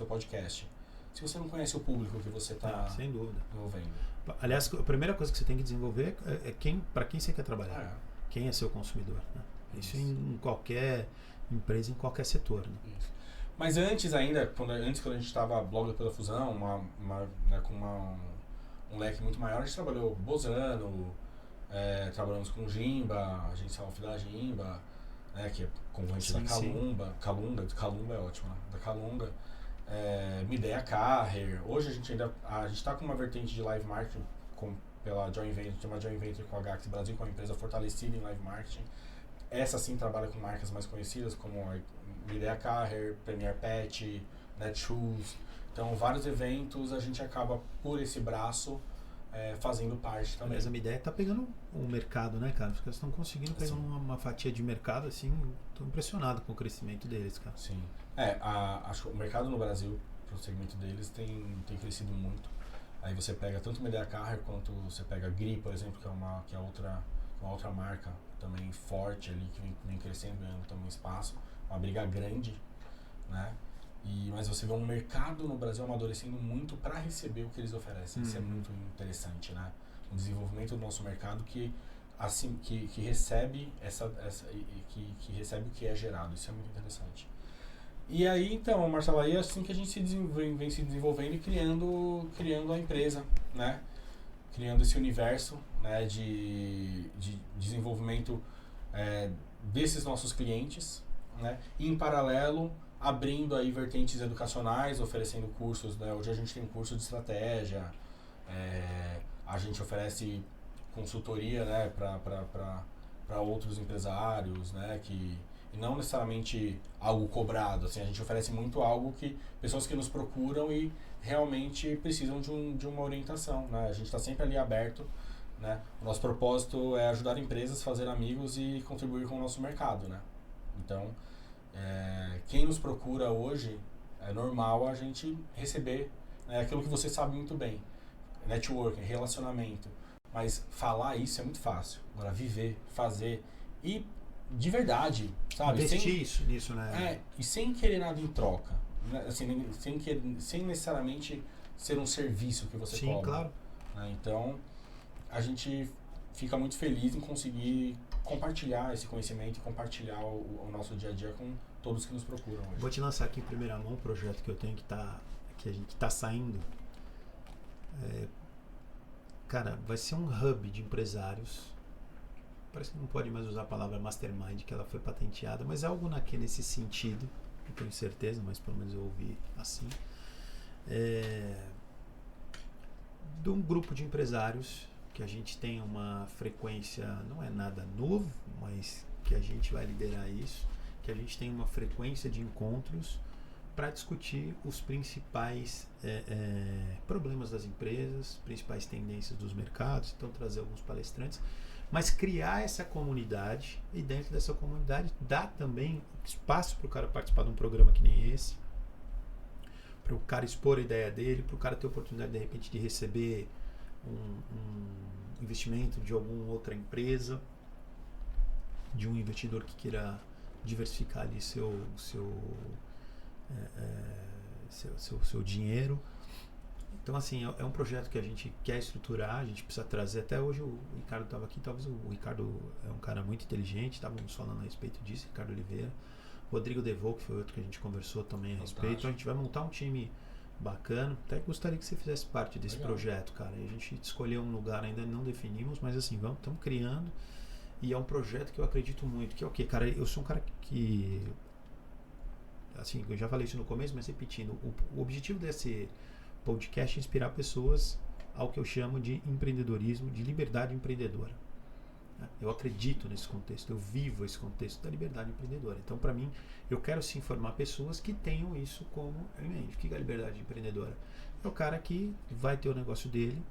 podcast, se você não conhece o público que você está sem dúvida envolvendo? Aliás, a primeira coisa que você tem que desenvolver é para quem você quer trabalhar. Quem é seu consumidor, né? Isso em qualquer empresa, em qualquer setor, né? Isso. Mas antes ainda, quando a gente estava Blogger pela Fusão, né, com um leque muito maior, a gente trabalhou Bozano, trabalhamos com Jimba, agência off da Jimba, né, que é concorrente da Calumba. Calumba é ótimo, né? Da Calunga. Midea Carrer. Hoje a gente está com uma vertente de live marketing pela joint venture, tem uma joint venture com a Gax Brasil, com uma empresa fortalecida em live marketing. Essa sim trabalha com marcas mais conhecidas como a Midea Carrer, Premier Pet, Netshoes. Então, vários eventos a gente acaba por esse braço fazendo parte também. Mas a minha ideia está pegando um mercado, né, cara? Os caras estão conseguindo pegar uma fatia de mercado, assim, estou impressionado com o crescimento deles, cara. Sim. Acho que o mercado no Brasil, pro segmento deles, tem crescido muito. Aí você pega tanto o Midea Carrer quanto você pega a Gri, por exemplo, que é outra marca também forte ali, que vem crescendo, ganhando também espaço. Uma briga grande, né? Mas você vê um mercado no Brasil amadurecendo muito para receber o que eles oferecem. Isso é muito interessante, né? O desenvolvimento do nosso mercado que recebe que recebe o que é gerado. Isso é muito interessante. E aí, então, Marcelo, aí é assim que a gente vem se desenvolvendo e criando a empresa, né? Criando esse universo, né, de desenvolvimento desses nossos clientes, né? E em paralelo abrindo aí vertentes educacionais, oferecendo cursos, né? Hoje a gente tem curso de estratégia, a gente oferece consultoria, né, para outros empresários, né, e não necessariamente algo cobrado, assim, a gente oferece muito algo que pessoas que nos procuram e realmente precisam de uma orientação, né? A gente está sempre ali aberto, né? O nosso propósito é ajudar empresas a fazer amigos e contribuir com o nosso mercado, né? Então, quem nos procura hoje, é normal a gente receber aquilo que você sabe muito bem, networking, relacionamento, mas falar isso é muito fácil. Agora viver, fazer e de verdade, sabe? Investir nisso, né? E sem querer nada em troca, né? Assim, sem necessariamente ser um serviço que você cobra. Sim, claro. Né? Então, a gente fica muito feliz em conseguir compartilhar esse conhecimento e compartilhar o nosso dia a dia com todos que nos procuram hoje. Vou te lançar aqui em primeira mão um projeto que eu tenho que a gente está saindo. Cara, vai ser um hub de empresários. Parece que não pode mais usar a palavra mastermind, que ela foi patenteada, mas é algo nesse sentido, não tenho certeza, mas pelo menos eu ouvi assim. De um grupo de empresários que a gente tem uma frequência, não é nada novo, mas que a gente vai liderar isso, que a gente tem uma frequência de encontros para discutir os principais problemas das empresas, principais tendências dos mercados, então trazer alguns palestrantes, mas criar essa comunidade e dentro dessa comunidade dar também espaço para o cara participar de um programa que nem esse, para o cara expor a ideia dele, para o cara ter a oportunidade de repente de receber um investimento de alguma outra empresa, de um investidor que queira diversificar ali seu dinheiro. Então, assim, é um projeto que a gente quer estruturar, a gente precisa trazer. Até hoje o Ricardo estava aqui, talvez o Ricardo é um cara muito inteligente, estávamos falando a respeito disso, Ricardo Oliveira. Rodrigo Devô, que foi outro que a gente conversou também a respeito. Então, a gente vai montar um time bacana. Até gostaria que você fizesse parte desse projeto, cara. E a gente escolheu um lugar, ainda não definimos, mas assim, estamos criando. E é um projeto que eu acredito muito, que é o quê, cara? Eu sou um cara que... Assim, eu já falei isso no começo, mas repetindo, o objetivo desse podcast é inspirar pessoas ao que eu chamo de empreendedorismo, de liberdade empreendedora. Eu acredito nesse contexto, eu vivo esse contexto da liberdade empreendedora. Então, para mim, eu quero sim formar pessoas que tenham isso como em mente. O que é a liberdade empreendedora? É o cara que vai ter o negócio dele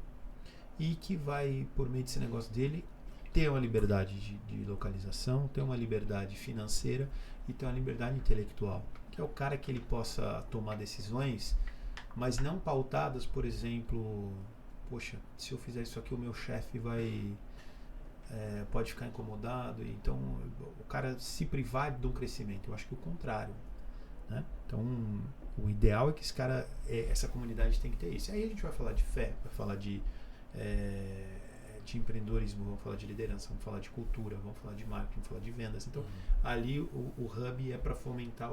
e que vai, por meio desse negócio dele, ter uma liberdade de localização, ter uma liberdade financeira e ter uma liberdade intelectual. Que é o cara que ele possa tomar decisões, mas não pautadas, por exemplo, poxa, se eu fizer isso aqui o meu chefe pode ficar incomodado, então o cara se privar de um crescimento. Eu acho que o contrário, né? Então o ideal é que essa comunidade tem que ter isso. Aí a gente vai falar de fé, vai falar de empreendedorismo, vamos falar de liderança, vamos falar de cultura, vamos falar de marketing, vamos falar de vendas. Então ali o hub é para fomentar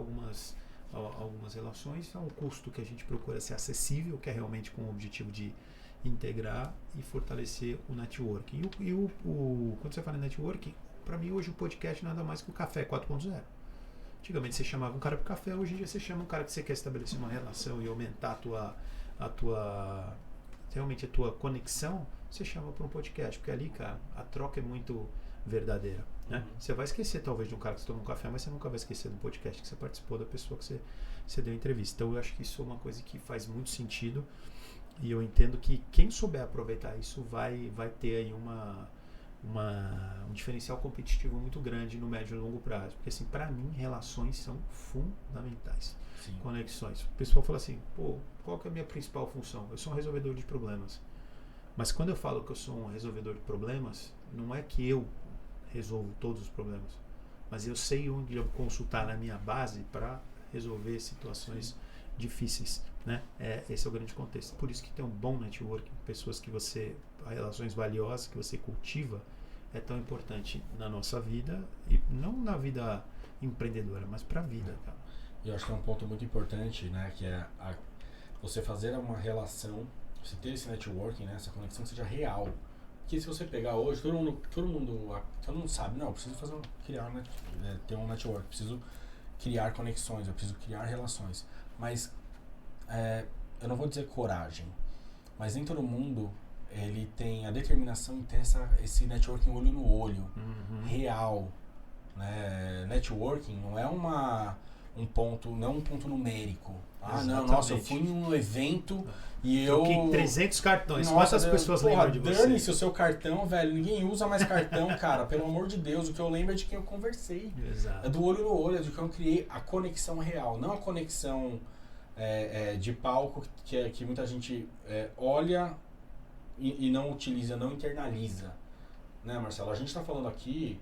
algumas relações. É um custo que a gente procura ser acessível, que é realmente com o objetivo de integrar e fortalecer o networking. Quando você fala em networking, para mim hoje o podcast nada mais que o café 4.0. Antigamente você chamava um cara para café, hoje em dia você chama um cara que você quer estabelecer uma relação e aumentar realmente a tua conexão, você chama para um podcast, porque ali, cara, a troca é muito verdadeira, né? Você vai esquecer talvez de um cara que você tomou um café, mas você nunca vai esquecer de um podcast que você participou, da pessoa que você deu entrevista. Então eu acho que isso é uma coisa que faz muito sentido e eu entendo que quem souber aproveitar isso vai ter aí um diferencial competitivo muito grande no médio e longo prazo, porque assim, para mim relações são fundamentais. Sim. Conexões. O pessoal fala assim, pô, qual que é a minha principal função? Eu sou um resolvedor de problemas. Mas quando eu falo que eu sou um resolvedor de problemas, não é que eu resolvo todos os problemas, mas eu sei onde eu consultar na minha base para resolver situações difíceis, né? Esse é o grande contexto. Por isso que ter um bom network, pessoas que relações valiosas que você cultiva, é tão importante na nossa vida, e não na vida empreendedora, mas para a vida, cara. E eu acho que é um ponto muito importante, né, que é você fazer uma relação, você ter esse networking, né, essa conexão seja real. Porque se você pegar hoje, todo mundo sabe, não, eu preciso ter um network, preciso criar conexões, eu preciso criar relações. Mas eu não vou dizer coragem, mas nem todo mundo ele tem a determinação de ter esse networking olho no olho, real. Né? Networking não é um ponto numérico. Nossa, eu fui num evento e eu... 300 cartões, quantas pessoas lembram de você? Dane-se o seu cartão, velho, ninguém usa mais cartão, cara, pelo amor de Deus, o que eu lembro é de quem eu conversei. Exato. É do olho no olho, é de quem eu criei a conexão real, não a conexão de palco que muita gente olha e não utiliza, não internaliza. Né, Marcelo? A gente está falando aqui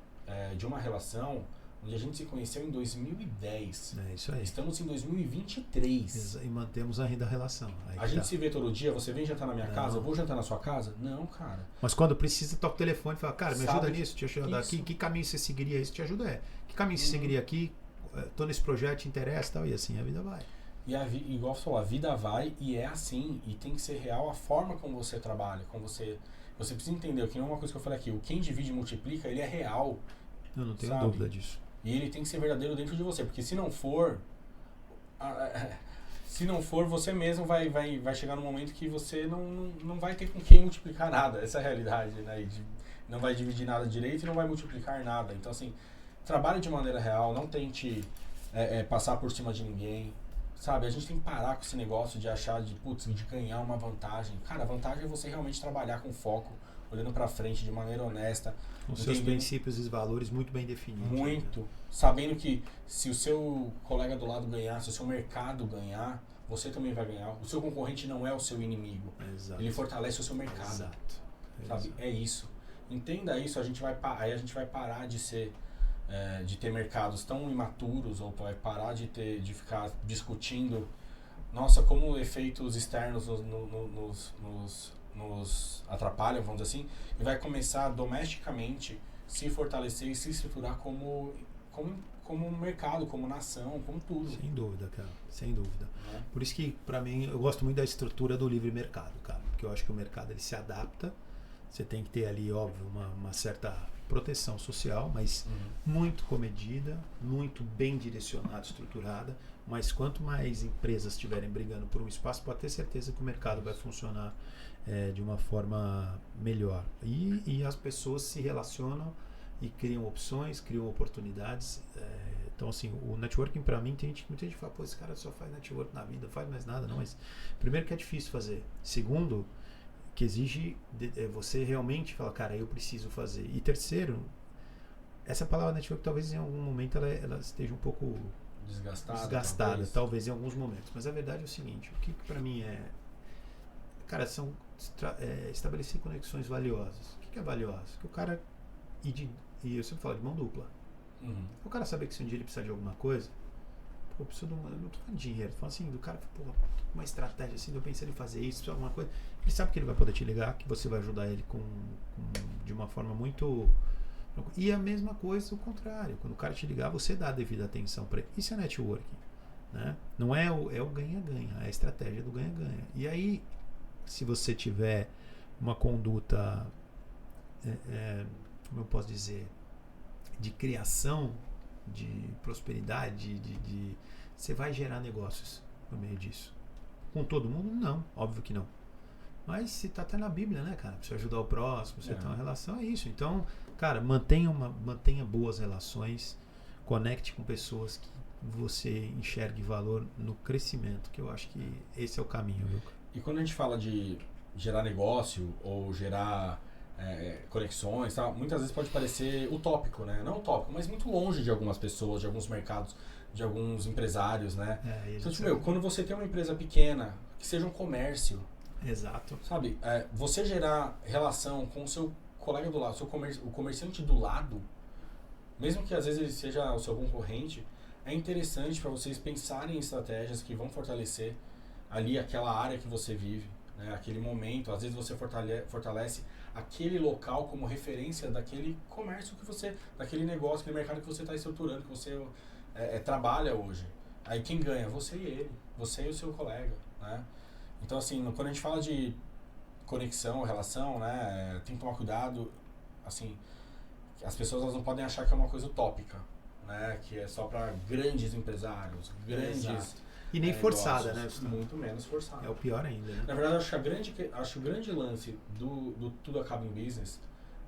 de uma relação onde a gente se conheceu em 2010. É isso aí. Estamos em 2023. E mantemos ainda a relação. A gente se vê todo dia, você vem jantar na minha casa, eu vou jantar na sua casa? Não, cara. Mas quando precisa, toca o telefone e fala, cara, me ajuda nisso, te ajuda aqui, que caminho você seguiria? Isso te ajuda, que caminho você seguiria aqui? Tô nesse projeto, te interessa e tal, e assim a vida vai. E igual você falou, a vida vai e é assim, e tem que ser real a forma como você trabalha, como você precisa entender, que não é uma coisa que eu falei aqui, o quem divide e multiplica, ele é real. Eu não tenho dúvida disso. E ele tem que ser verdadeiro dentro de você, porque se não for, você mesmo vai chegar num momento que você não vai ter com quem multiplicar nada, essa é a realidade, né? Não vai dividir nada direito e não vai multiplicar nada. Então assim, trabalhe de maneira real, não tente passar por cima de ninguém, sabe? A gente tem que parar com esse negócio de achar de ganhar uma vantagem. Cara, a vantagem é você realmente trabalhar com foco, olhando pra frente de maneira honesta. Com seus princípios e valores muito bem definidos. Muito. Né? Sabendo que se o seu colega do lado ganhar, se o seu mercado ganhar, você também vai ganhar. O seu concorrente não é o seu inimigo. Exato. Ele fortalece o seu mercado. Exato. Sabe? Exato. É isso. Entenda isso, aí a gente vai parar de ter mercados tão imaturos, ou vai parar de ficar discutindo, nossa, como efeitos externos nos atrapalham, vamos dizer assim, e vai começar domesticamente se fortalecer e se estruturar como um mercado, como nação, como tudo. Sem dúvida, cara, sem dúvida. Por isso que, pra mim, eu gosto muito da estrutura do livre mercado, cara, porque eu acho que o mercado ele se adapta, você tem que ter ali, óbvio, uma certa proteção social, mas muito comedida, muito bem direcionada, estruturada, mas quanto mais empresas estiverem brigando por um espaço, pode ter certeza que o mercado vai funcionar de uma forma melhor. E as pessoas se relacionam e criam opções, criam oportunidades. Então, assim, o networking para mim, muita gente fala, pô, esse cara só faz network na vida, não faz mais nada. Não, mas primeiro que é difícil fazer. Segundo, que exige você realmente falar, cara, eu preciso fazer. E terceiro, essa palavra network talvez em algum momento ela esteja um pouco desgastada, talvez em alguns momentos. Mas a verdade é o seguinte, o que para mim cara, são estabelecer conexões valiosas. O que é valioso? Que o cara, e eu sempre falo de mão dupla. O cara saber que se um dia ele precisar de alguma coisa, pô, eu não tô falando de dinheiro, tô falando assim, do cara, pô, uma estratégia assim, eu pensando em fazer isso, precisa de alguma coisa, ele sabe que ele vai poder te ligar, que você vai ajudar ele de uma forma muito... E a mesma coisa, o contrário, quando o cara te ligar, você dá a devida atenção para ele. Isso é networking. né? Não é o ganha-ganha, é a estratégia do ganha-ganha. E aí, se você tiver uma conduta, como eu posso dizer, de criação, de prosperidade, você vai gerar negócios no meio disso. Com todo mundo? Não, óbvio que não. Mas se tá até na Bíblia, né, cara? Pra você ajudar o próximo, você ter uma relação, é isso. Então, cara, mantenha boas relações, conecte com pessoas que você enxergue valor no crescimento, que eu acho que esse é o caminho, viu? E quando a gente fala de gerar negócio ou gerar conexões, tá? Muitas vezes pode parecer utópico, né? Não utópico, mas muito longe de algumas pessoas, de alguns mercados, de alguns empresários, né? Então, tipo, quando você tem uma empresa pequena, que seja um comércio, exato, sabe? Você gerar relação com o seu colega do lado, o comerciante do lado, mesmo que às vezes ele seja o seu concorrente, é interessante para vocês pensarem em estratégias que vão fortalecer ali aquela área que você vive, né? Aquele momento. Às vezes você fortalece aquele local como referência daquele comércio que você, daquele negócio, aquele mercado que você está estruturando, que você trabalha hoje. Aí quem ganha? Você e ele, você e o seu colega, né? Então, assim, quando a gente fala de conexão, relação, né, tem que tomar cuidado, assim, as pessoas elas não podem achar que é uma coisa utópica, né, que é só para grandes empresários, grandes... E nem forçada, né? Muito menos forçada. É o pior ainda, né? Na verdade, acho que o grande lance do Tudo Acaba em Business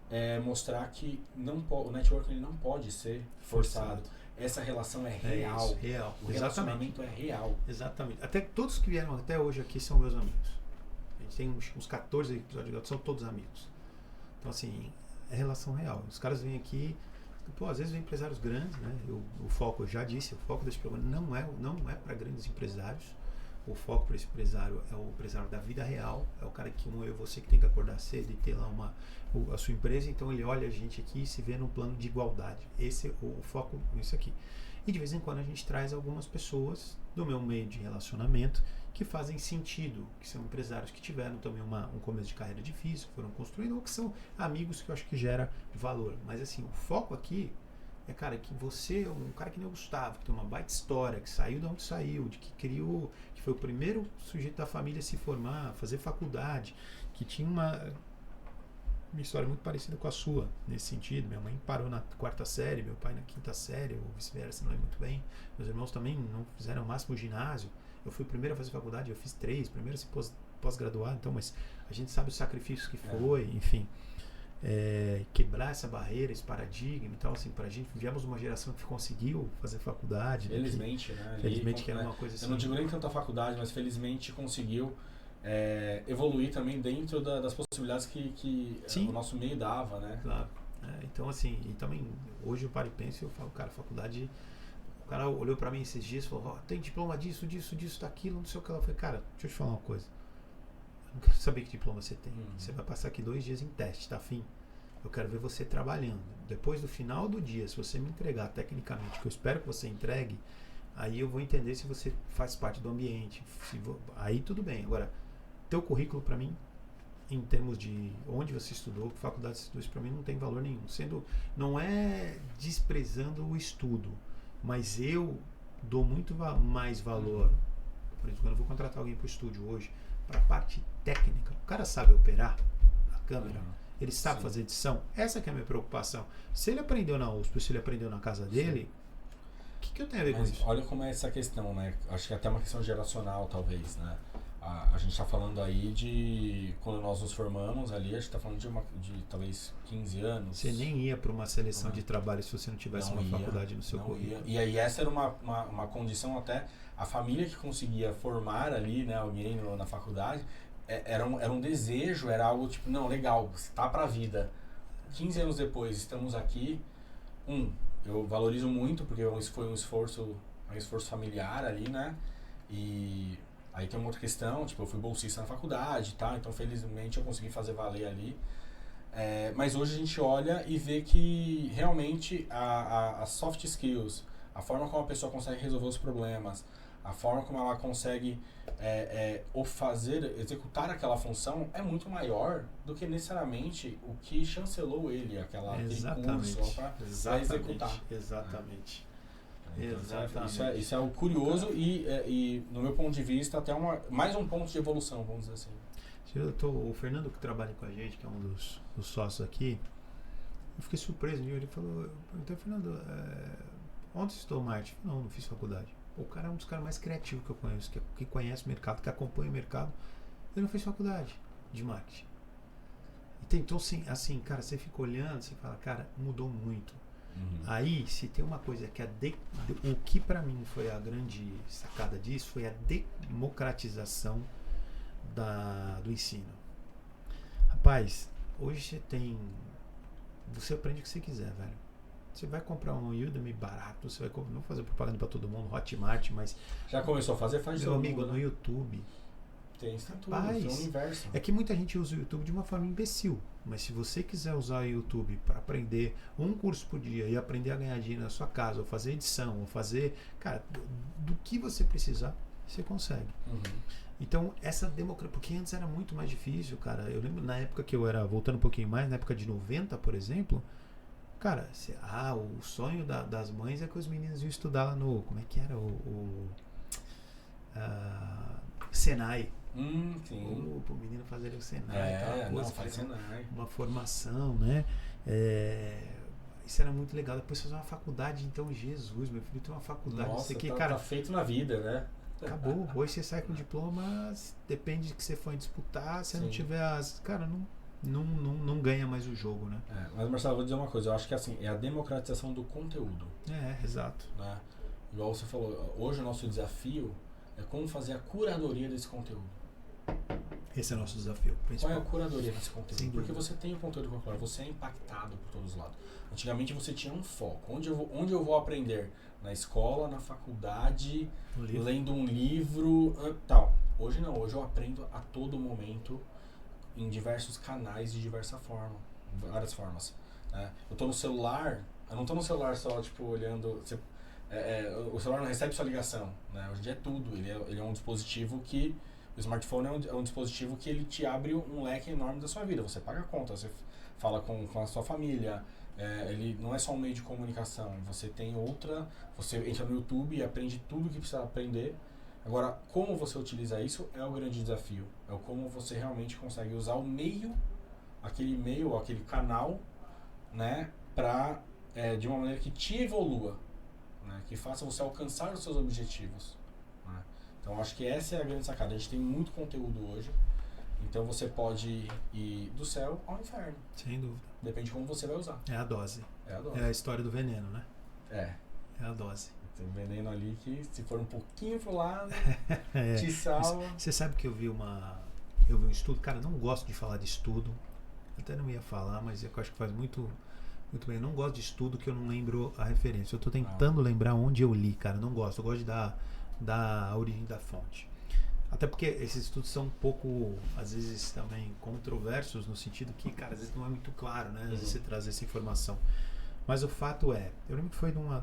é mostrar que o networking ele não pode ser forçado. Essa relação é real. É isso, real. O relacionamento é real. Exatamente. Até todos que vieram até hoje aqui são meus amigos. A gente tem uns 14 episódios, são todos amigos. Então, assim, é relação real. Os caras vêm aqui, às vezes vem empresários grandes, né? O foco, eu já disse, o foco desse programa não é para grandes empresários. O foco para esse empresário é o empresário da vida real, é o cara que eu e você que tem que acordar cedo e ter lá a sua empresa, então ele olha a gente aqui e se vê num plano de igualdade. Esse é o foco nisso aqui. E de vez em quando a gente traz algumas pessoas do meu meio de relacionamento que fazem sentido, que são empresários que tiveram também um começo de carreira difícil, foram construindo, ou que são amigos que eu acho que gera valor. Mas assim, o foco aqui é, cara, que você é um cara que nem o Gustavo, que tem uma baita história, que saiu de onde saiu, de que criou, que foi o primeiro sujeito da família a se formar, fazer faculdade, que tinha uma história muito parecida com a sua, nesse sentido. Minha mãe parou na 4ª série, meu pai na 5ª série, ou vice-versa, não é muito bem. Meus irmãos também não fizeram o máximo ginásio. Eu fui o primeiro a fazer faculdade, eu fiz 3, primeiro a se pós-graduar, então, mas a gente sabe os sacrifícios que foi, enfim. Quebrar essa barreira, esse paradigma e tal, assim, pra gente, viemos uma geração que conseguiu fazer faculdade. Felizmente, né? Felizmente que era uma coisa assim. Eu não digo nem tanto a faculdade, mas felizmente conseguiu evoluir também dentro das possibilidades que o nosso meio dava, né? Claro. Então, assim, e também, hoje eu paro e penso e eu falo, cara, faculdade, o cara olhou pra mim esses dias e falou, tem diploma disso, daquilo, não sei o que. Ela falei, cara, deixa eu te falar uma coisa. Eu não quero saber que diploma você tem. Você vai passar aqui 2 dias em teste, tá afim? Eu quero ver você trabalhando. Depois do final do dia, se você me entregar tecnicamente, que eu espero que você entregue, aí eu vou entender se você faz parte do ambiente. Aí tudo bem. Agora, teu currículo para mim, em termos de onde você estudou, que faculdade você estudou, isso para mim não tem valor nenhum. Não é desprezando o estudo, mas eu dou muito mais valor. Por exemplo, quando eu vou contratar alguém para o estúdio hoje, para a parte técnica, o cara sabe operar a câmera, ele sabe fazer edição. Essa que é a minha preocupação. Se ele aprendeu na USP, se ele aprendeu na casa dele, o que eu tenho a ver com isso? Olha como é essa questão, né? Acho que é até uma questão geracional, talvez, né? A gente está falando aí de quando nós nos formamos ali, a gente está falando de talvez 15 anos. Você nem ia para uma seleção de trabalho se você não tivesse uma faculdade no seu currículo. E aí essa era uma condição até, a família que conseguia formar ali, né, alguém na faculdade, era um desejo, era algo tipo, não, legal, tá pra vida. 15 anos depois, estamos aqui, eu valorizo muito, porque foi um esforço familiar ali, né, e aí tem uma outra questão, tipo, eu fui bolsista na faculdade, tá, então felizmente eu consegui fazer valer ali, mas hoje a gente olha e vê que realmente as soft skills, a forma como a pessoa consegue resolver os problemas, a forma como ela consegue executar aquela função é muito maior do que necessariamente o que chancelou ele, aquele curso para executar. Exatamente. Exatamente. Isso é o curioso e, no meu ponto de vista, até mais um ponto de evolução, vamos dizer assim. O Fernando, que trabalha com a gente, que é um dos sócios aqui, eu fiquei surpreso. Ele falou, então, Fernando, onde estou marketing? Não fiz faculdade. O cara é um dos caras mais criativos que eu conheço, que conhece o mercado, que acompanha o mercado. Ele não fez faculdade de marketing. Então, assim, cara, você fica olhando, você fala, cara, mudou muito. Aí, se tem uma coisa que o que pra mim foi a grande sacada disso, foi a democratização do ensino. Rapaz, hoje você aprende o que você quiser, velho. Você vai comprar um Udemy barato, você vai comprar, não vou fazer propaganda pra todo mundo, Hotmart, mas... Já começou a fazer? Faz meu amigo, no YouTube... Tem tudo, tem um universo. É que muita gente usa o YouTube de uma forma imbecil, mas se você quiser usar o YouTube para aprender um curso por dia e aprender a ganhar dinheiro na sua casa, ou fazer edição, ou fazer, cara, do que você precisar, você consegue. Então, essa democracia, porque antes era muito mais difícil, cara. Eu lembro na época que eu era, voltando um pouquinho mais, na época de 90, por exemplo, cara, o sonho das mães é que os meninos iam estudar lá no, como é que era? Senai. Sim. O menino fazer o Senai, faz Senai. Uma formação, né? Isso era muito legal. Depois fazer uma faculdade, então, Jesus, meu filho tem uma faculdade. Nossa, cara, tá feito na vida, né? Acabou. Hoje você sai com diploma, depende de que você for disputar. Se não tiver cara, não ganha mais o jogo, né? Mas, Marcelo, vou dizer uma coisa. Eu acho que assim, é a democratização do conteúdo. Exato. Né? Igual você falou, hoje o nosso desafio é como fazer a curadoria desse conteúdo. Esse é o nosso desafio principal. Qual é a curadoria desse conteúdo? Sim, porque você tem o conteúdo curricular, você é impactado por todos os lados. Antigamente você tinha um foco. Onde eu vou aprender? Na escola, na faculdade, lendo um livro, tal. Hoje não, hoje eu aprendo a todo momento em diversos canais de várias formas. Né? Eu tô no celular, eu não tô no celular só tipo olhando... o celular não recebe sua ligação. Né? Hoje em dia é tudo, ele é um dispositivo que... O smartphone é um dispositivo que ele te abre um leque enorme da sua vida. Você paga a conta, você fala com a sua família. Ele não é só um meio de comunicação. Você tem você entra no YouTube e aprende tudo que precisa aprender. Agora, como você utiliza isso é o grande desafio. É como você realmente consegue usar o meio, aquele canal, né, de uma maneira que te evolua, né, que faça você alcançar os seus objetivos. Então, acho que essa é a grande sacada. A gente tem muito conteúdo hoje. Então, você pode ir do céu ao inferno. Sem dúvida. Depende de como você vai usar. É a dose. É a dose. É a história do veneno, né? É a dose. Tem veneno ali que, se for um pouquinho pro lado, te salva. Você sabe que eu vi um estudo. Cara, eu não gosto de falar de estudo. Eu até não ia falar, mas eu acho que faz muito bem. Eu não gosto de estudo que eu não lembro a referência. Eu tô tentando lembrar onde eu li, cara. Eu não gosto. Eu gosto de dar a origem da fonte. Até porque esses estudos são um pouco, às vezes, também controversos, no sentido que, cara, às vezes não é muito claro, né? Às vezes você traz essa informação. Mas o fato eu lembro que foi numa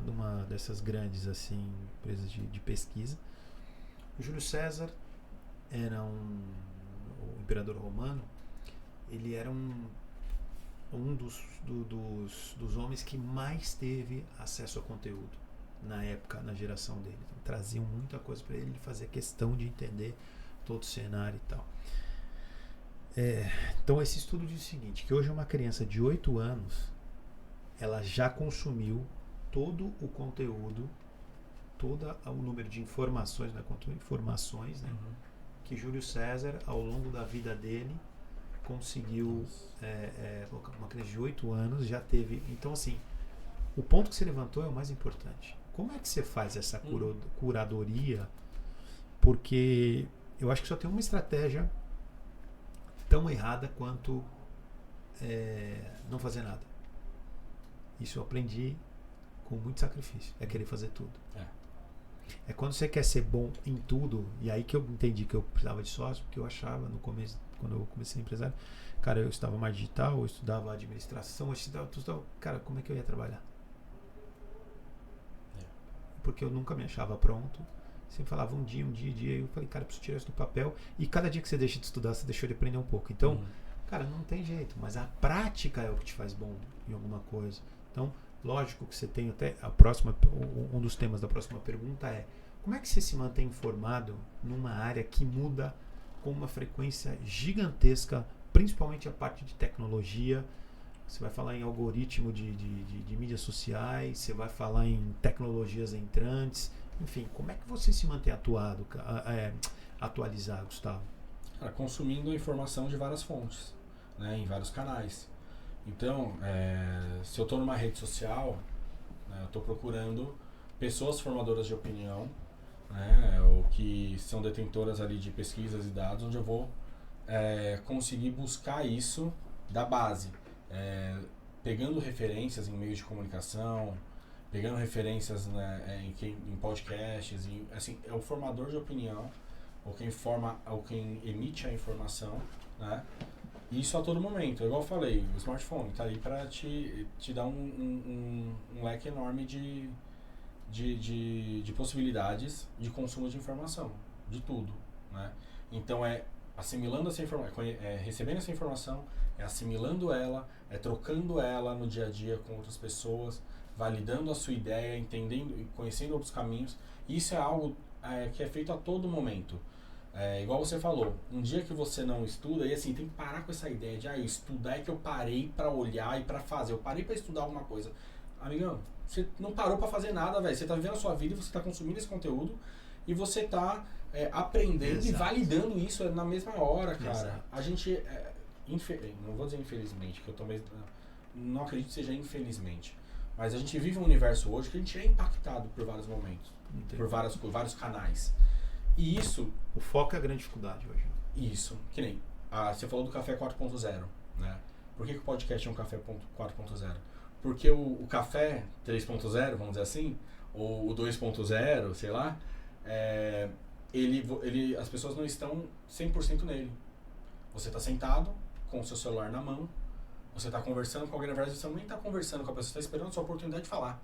dessas grandes, assim, empresas de pesquisa. O Júlio César era o imperador romano. Ele era um dos homens que mais teve acesso ao conteúdo na época, na geração dele. Então, traziam muita coisa para ele fazia questão de entender todo o cenário e tal. Então esse estudo diz o seguinte, que hoje uma criança de 8 anos ela já consumiu todo o conteúdo, todo o número de informações, né, que Júlio César, ao longo da vida dele, conseguiu uma criança de 8 anos já teve. Então, assim, o ponto que você levantou é o mais importante. Como é que você faz essa curadoria? Porque eu acho que só tem uma estratégia tão errada quanto não fazer nada. Isso eu aprendi com muito sacrifício. É querer fazer tudo. É quando você quer ser bom em tudo. E aí que eu entendi que eu precisava de sócio, porque eu achava no começo, quando eu comecei a empresário, cara, eu estudava mais digital, eu estudava administração, eu estudava, cara, como é que eu ia trabalhar? Porque eu nunca me achava pronto. Sempre falava um dia, e eu falei, cara, eu preciso tirar isso do papel. E cada dia que você deixa de estudar, você deixou de aprender um pouco. Então, cara, não tem jeito. Mas a prática é o que te faz bom em alguma coisa. Então, Lógico que você tem até um dos temas da próxima pergunta é como é que você se mantém informado numa área que muda com uma frequência gigantesca, principalmente a parte de tecnologia. Você vai falar em algoritmo de mídias sociais, você vai falar em tecnologias entrantes, enfim, como é que você se mantém atualizado, Gustavo? Cara, consumindo a informação de várias fontes, né, em vários canais. Então, se eu estou numa rede social, né, eu estou procurando pessoas formadoras de opinião, né, ou que são detentoras ali de pesquisas e dados, onde eu vou conseguir buscar isso da base, pegando referências em meios de comunicação, pegando referências, né, em podcasts, assim, é o formador de opinião, ou quem emite a informação, né? Isso a todo momento. Igual eu falei, o smartphone está aí para te dar um leque enorme de possibilidades de consumo de informação, de tudo, né? Então assimilando essa informação, recebendo essa informação, assimilando ela, trocando ela no dia a dia com outras pessoas, validando a sua ideia, entendendo e conhecendo outros caminhos. Isso é algo que é feito a todo momento. Igual você falou, um dia que você não estuda, e assim, tem que parar com essa ideia de estudar é que eu parei para olhar e para fazer. Eu parei para estudar alguma coisa. Amigão, você não parou para fazer nada, velho. Você tá vivendo a sua vida, você tá consumindo esse conteúdo e você tá aprendendo. Exato. E validando isso na mesma hora, cara. Exato. A gente, não vou dizer infelizmente, que eu também não acredito que seja infelizmente, mas a gente vive um universo hoje que a gente é impactado por vários momentos, por vários canais. E isso... O foco é a grande dificuldade hoje. Isso. Que nem... você falou do café 4.0, né? Por que o podcast é um café 4.0? Porque o café 3.0, vamos dizer assim, ou o 2.0, sei lá, as pessoas não estão 100% nele. Você está sentado com o seu celular na mão, você está conversando com alguém, na verdade você nem está conversando com a pessoa, você está esperando a sua oportunidade de falar.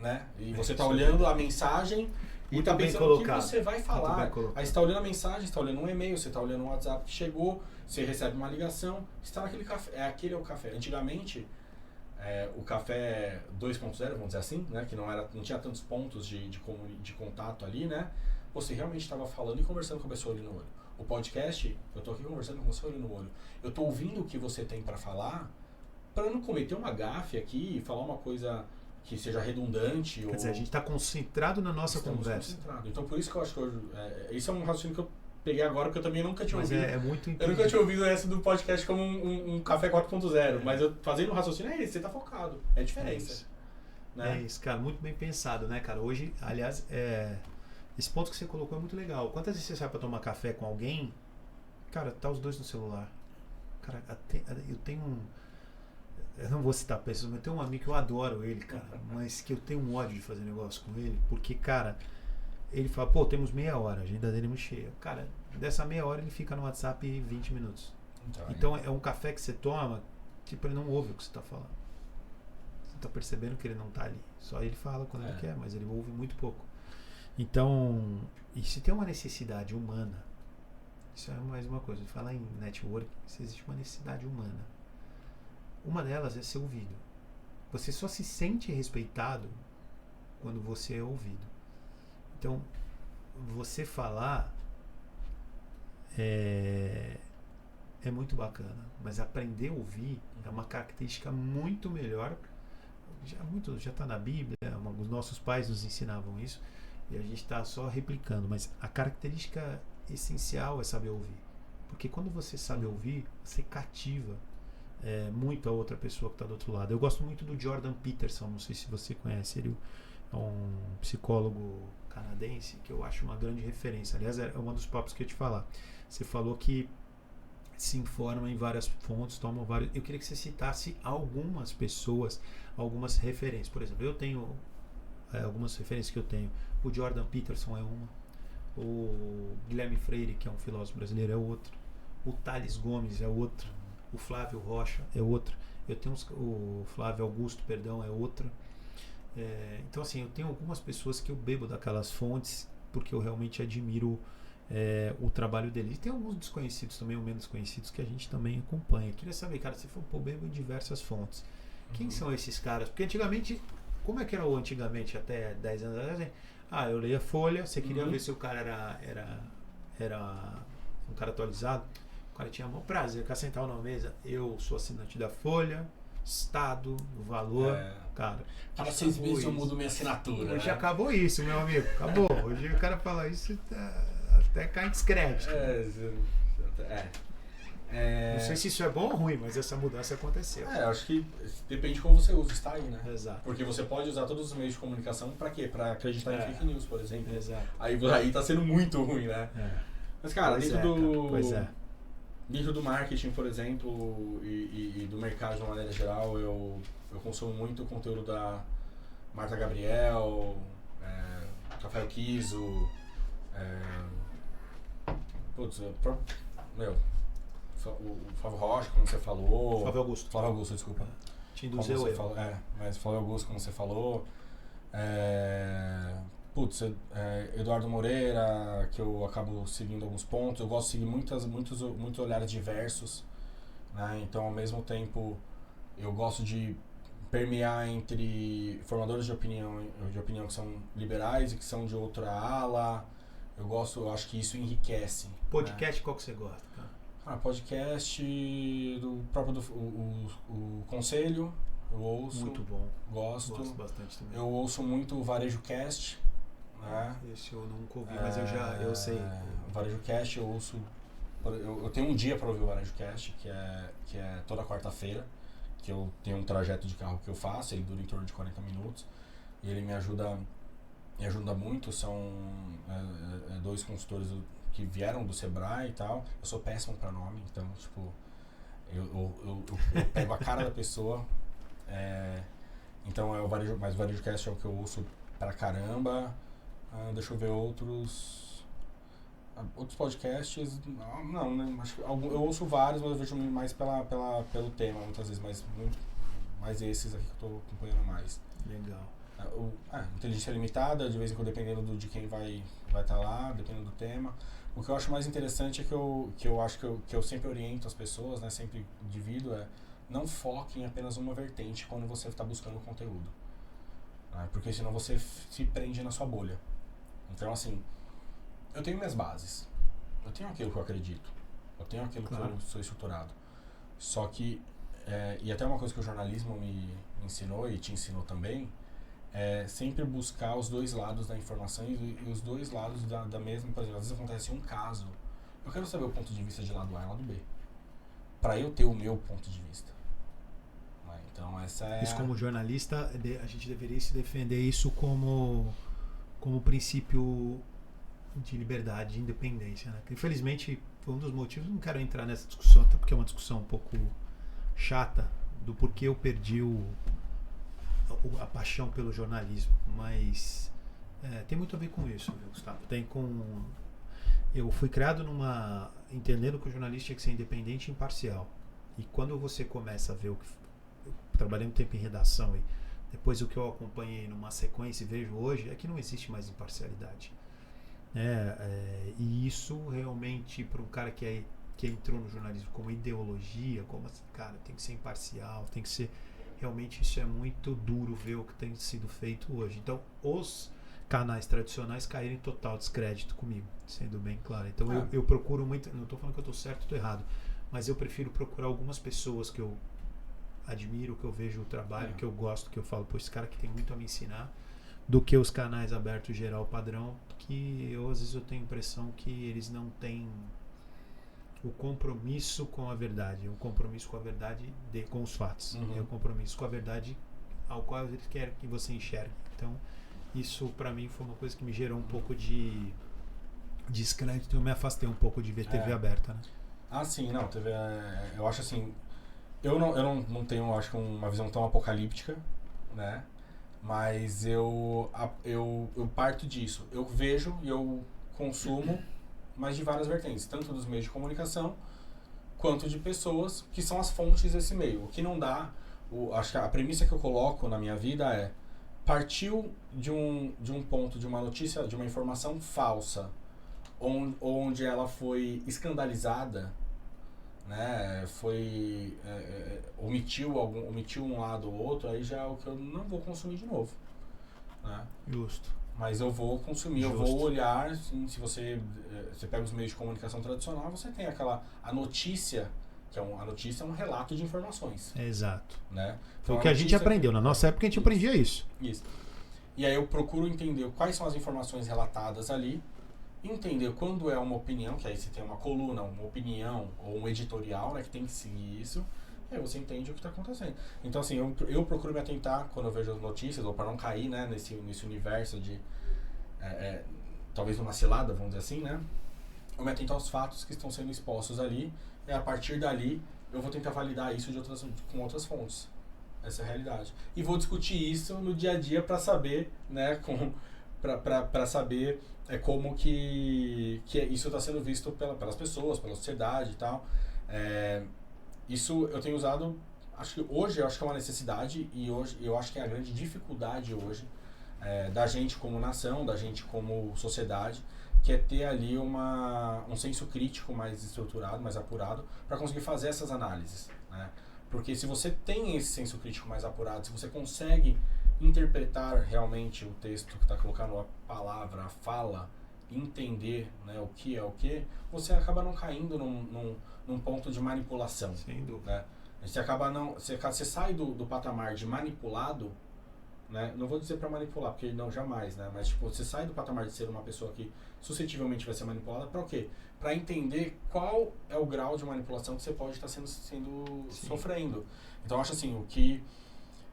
Né? E você está olhando a mensagem e está pensando o que você vai falar. Aí você está olhando a mensagem, você está olhando um e-mail, você está olhando um WhatsApp que chegou, você recebe uma ligação, está naquele café. Aquele é o café. Antigamente, o café 2.0, vamos dizer assim, né? Que não tinha tantos pontos de contato ali, né? Você realmente estava falando e conversando com a pessoa olho no olho. O podcast, eu estou aqui conversando com você olho no olho. Eu estou ouvindo o que você tem para falar, para não cometer uma gafe aqui e falar uma coisa que seja redundante. Quer dizer, a gente está concentrado na nossa conversa. Então, por isso que eu acho que isso é um raciocínio que eu peguei agora, porque eu também nunca tinha ouvido. É muito eu nunca tinha ouvido essa do podcast como um café 4.0, mas eu fazendo um raciocínio você tá focado. É a diferença. Isso. Né? É isso, cara. Muito bem pensado, né, cara? Hoje, aliás, esse ponto que você colocou é muito legal. Quantas vezes você sai para tomar café com alguém, cara, tá os dois no celular. Cara, eu tenho eu não vou citar pessoas, mas tem um amigo que eu adoro ele, cara, mas que eu tenho um ódio de fazer negócio com ele, porque, cara, ele fala, pô, temos meia hora, a agenda dele é muito cheia. Cara, dessa meia hora ele fica no WhatsApp 20 minutos. Então é um café que você toma, tipo, ele não ouve o que você tá falando. Você tá percebendo que ele não tá ali. Só ele fala quando ele quer, mas ele ouve muito pouco. Então, e se tem uma necessidade humana, isso é mais uma coisa, falar em network, se existe uma necessidade humana. Uma delas é ser ouvido. Você só se sente respeitado quando você é ouvido. Então, você falar é muito bacana, mas aprender a ouvir é uma característica muito melhor. Já está na Bíblia, os nossos pais nos ensinavam isso e a gente está só replicando, mas a característica essencial é saber ouvir. Porque quando você sabe ouvir, você cativa muito a outra pessoa que está do outro lado. Eu gosto muito do Jordan Peterson, não sei se você conhece, ele é um psicólogo canadense que eu acho uma grande referência. Aliás, é um dos papos que eu ia te falar. Você falou que se informa em várias fontes, toma vários... Eu queria que você citasse algumas pessoas, algumas referências. Por exemplo, eu tenho algumas referências que eu tenho. O Jordan Peterson é uma. O Guilherme Freire, que é um filósofo brasileiro, é outro. O Thales Gomes é outro. O Flávio Rocha é outro. Eu tenho o Flávio Augusto, perdão, é outro. Então, assim, eu tenho algumas pessoas que eu bebo daquelas fontes porque eu realmente admiro o trabalho deles. E tem alguns desconhecidos também, ou menos conhecidos, que a gente também acompanha. Eu queria saber, cara, você falou, pô, bebo em diversas fontes. Quem são esses caras? Porque antigamente, como é que era o antigamente, até 10 anos atrás? Eu leia Folha, você queria ver se o cara era um cara atualizado. O cara tinha maior prazer, ficar sentado na mesa. Eu sou assinante da Folha, Estado, Valor. Cara, cada 6 meses eu mudo minha assinatura. Hoje acabou isso, meu amigo. Acabou. Hoje o cara fala isso até cai em descrédito. Não sei se isso é bom ou ruim, mas essa mudança aconteceu. Acho que depende de como você usa, está aí, né? Exato. Porque você pode usar todos os meios de comunicação pra quê? Pra acreditar em fake news, por exemplo. Exato. Aí tá sendo muito ruim, né? Mas, cara, dentro do marketing, por exemplo, e do mercado de uma maneira geral, eu consumo muito o conteúdo da Marta Gabriel, Rafael Kiso, o Flávio Rocha, como você falou. Flávio Augusto, desculpa. Te induziu eu. Mas Flávio Augusto, como você falou. Eduardo Moreira, que eu acabo seguindo alguns pontos. Eu gosto de seguir muitos olhares diversos, né? Então, ao mesmo tempo, eu gosto de permear entre formadores de opinião que são liberais e que são de outra ala. Eu acho que isso enriquece. Podcast, né? Qual que você gosta, cara? Podcast do próprio o Conselho, eu ouço. Muito bom. Gosto bastante também. Eu ouço muito o Varejo Cast, né? Esse eu nunca ouvi, mas eu sei. O Varejo Cast eu ouço. Eu tenho um dia para ouvir o Varejo Cast, que é toda quarta-feira, que eu tenho um trajeto de carro que eu faço, ele dura em torno de 40 minutos, e ele me ajuda muito. São 2 consultores que vieram do Sebrae e tal. Eu sou péssimo pra nome, então, tipo, eu pego a cara da pessoa. Então, mas o Varejo Cast é o que eu ouço pra caramba. Deixa eu ver outros podcasts. Não, né? Acho que eu ouço vários, mas eu vejo mais pelo tema, muitas vezes, mais esses aqui que eu tô acompanhando mais. Legal. Inteligência limitada, de vez em quando, dependendo de quem vai estar lá, dependendo do tema. O que eu acho mais interessante é que eu acho que eu sempre oriento as pessoas, né, sempre divido, não foque em apenas uma vertente quando você está buscando conteúdo, né, porque senão você se prende na sua bolha. Então, assim, eu tenho minhas bases, eu tenho aquilo que eu acredito, eu tenho aquilo que eu sou estruturado. Só que, e até uma coisa que o jornalismo me ensinou e te ensinou também, sempre buscar os 2 lados da informação e os 2 lados da mesma. Por exemplo, às vezes acontece um caso, eu quero saber o ponto de vista de lado A e lado B, para eu ter o meu ponto de vista. Então, isso, como jornalista, a gente deveria se defender isso como princípio de liberdade, de independência, né? Que, infelizmente, foi um dos motivos. Não quero entrar nessa discussão, até porque é uma discussão um pouco chata, do porquê eu perdi a paixão pelo jornalismo, mas tem muito a ver com isso, viu, Gustavo? Eu fui criado entendendo que o jornalista tinha que ser independente e imparcial. E quando você começa a ver eu trabalhei um tempo em redação e depois o que eu acompanhei numa sequência e vejo hoje é que não existe mais imparcialidade. E isso realmente, para um cara que entrou no jornalismo como ideologia, como assim, cara, tem que ser imparcial, tem que ser. Realmente isso é muito duro ver o que tem sido feito hoje. Então, os canais tradicionais caíram em total descrédito comigo, sendo bem claro. Então, eu procuro muito, não estou falando que eu estou certo ou estou errado, mas eu prefiro procurar algumas pessoas que eu admiro, que eu vejo o trabalho, que eu gosto, que eu falo, pô, esse cara aqui tem muito a me ensinar, do que os canais abertos geral padrão, que às vezes eu tenho a impressão que eles não têm o compromisso com a verdade, o compromisso com a verdade com os fatos, é o compromisso com a verdade ao qual eles querem que você enxergue. Então, isso para mim foi uma coisa que me gerou um pouco de descrédito. Eu me afastei um pouco de ver TV aberta, né? Sim, não, TV, eu acho assim, eu não tenho, acho que uma visão tão apocalíptica, né? Mas eu parto disso. Eu vejo e eu consumo, mas de várias vertentes, tanto dos meios de comunicação quanto de pessoas que são as fontes desse meio. O que não dá, acho que a premissa que eu coloco na minha vida partiu de um ponto, de uma notícia, de uma informação falsa, onde ela foi escandalizada, né, omitiu um lado ou outro, aí já é o que eu não vou consumir de novo, né? Justo. Mas eu vou consumir, Justo. eu vou olhar, assim, se você pega os meios de comunicação tradicional, você tem a notícia, a notícia é um relato de informações. Exato. Né? Foi Então, o que a gente aprendeu. Na nossa época a gente aprendia isso. Isso. E aí eu procuro entender quais são as informações relatadas ali, entender quando é uma opinião, que aí você tem uma coluna, uma opinião ou um editorial, né, que tem que seguir isso, e aí você entende o que está acontecendo. Então, assim, eu procuro me atentar quando eu vejo as notícias, ou para não cair, né, nesse universo de, talvez numa cilada, vamos dizer assim, né, eu me atento aos fatos que estão sendo expostos ali, e a partir dali eu vou tentar validar isso com outras fontes. Essa é a realidade. E vou discutir isso no dia a dia para saber, né, para saber como que isso está sendo visto pelas pessoas, pela sociedade e tal. Isso eu tenho usado, hoje eu acho que é uma necessidade, e hoje eu acho que é a grande dificuldade hoje da gente como nação, da gente como sociedade, que é ter ali um senso crítico mais estruturado, mais apurado, para conseguir fazer essas análises, né? Porque se você tem esse senso crítico mais apurado, se você consegue interpretar realmente o texto que está colocando, a palavra, a fala, entender, né, o que é o que, você acaba não caindo num ponto de manipulação. Sem dúvida. Né? Você sai do patamar de manipulado, né? Não vou dizer para manipular, porque não, jamais, né? Mas tipo, você sai do patamar de ser uma pessoa que suscetivelmente vai ser manipulada para o quê? Para entender qual é o grau de manipulação que você pode estar sofrendo. Então, eu acho assim, o que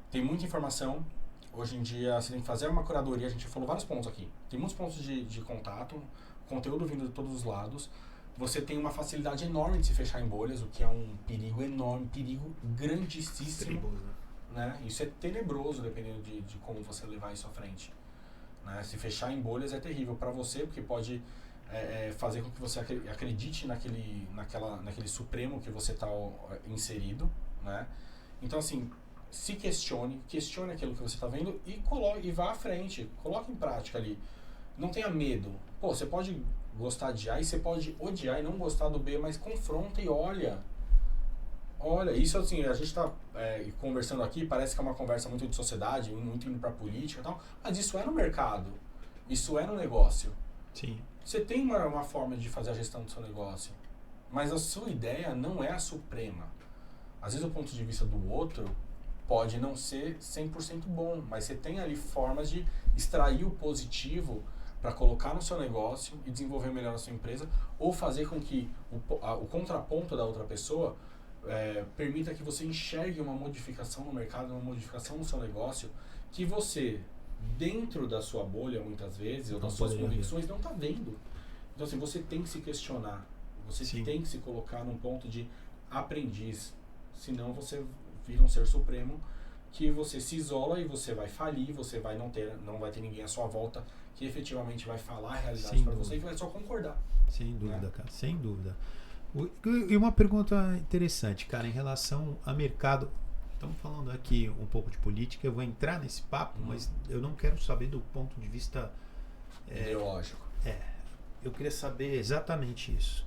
tem muita informação, hoje em dia você tem que fazer uma curadoria, a gente falou vários pontos aqui. Tem muitos pontos de contato, conteúdo vindo de todos os lados. Você tem uma facilidade enorme de se fechar em bolhas, o que é um perigo enorme, perigo grandíssimo. Né? Isso é tenebroso, dependendo de como você levar isso à frente. Né? Se fechar em bolhas é terrível para você, porque pode fazer com que você acredite naquele supremo que você está inserido. Né? Então, assim, se questione aquilo que você está vendo e vá à frente, coloque em prática ali. Não tenha medo. Pô, você pode gostar de A e você pode odiar e não gostar do B, mas confronta e olha, isso assim, a gente está conversando aqui, parece que é uma conversa muito de sociedade, muito indo para política e tal, mas isso é no mercado, isso é no negócio. Sim. Você tem uma forma de fazer a gestão do seu negócio, mas a sua ideia não é a suprema. Às vezes o ponto de vista do outro pode não ser 100% bom, mas você tem ali formas de extrair o positivo para colocar no seu negócio e desenvolver melhor a sua empresa, ou fazer com que o contraponto da outra pessoa permita que você enxergue uma modificação no mercado, uma modificação no seu negócio, que você, dentro da sua bolha, muitas vezes, ou das suas convicções, não está vendo. Então, assim, você tem que se questionar, você Sim. tem que se colocar num ponto de aprendiz, senão você vira um ser supremo, que você se isola e você vai falir, você não vai ter ninguém à sua volta que efetivamente vai falar a realidade para você e vai só concordar. Sem dúvida, cara, sem dúvida. E uma pergunta interessante, cara, em relação a mercado. Estamos falando aqui um pouco de política, eu vou entrar nesse papo, mas eu não quero saber do ponto de vista ideológico. Eu queria saber exatamente isso.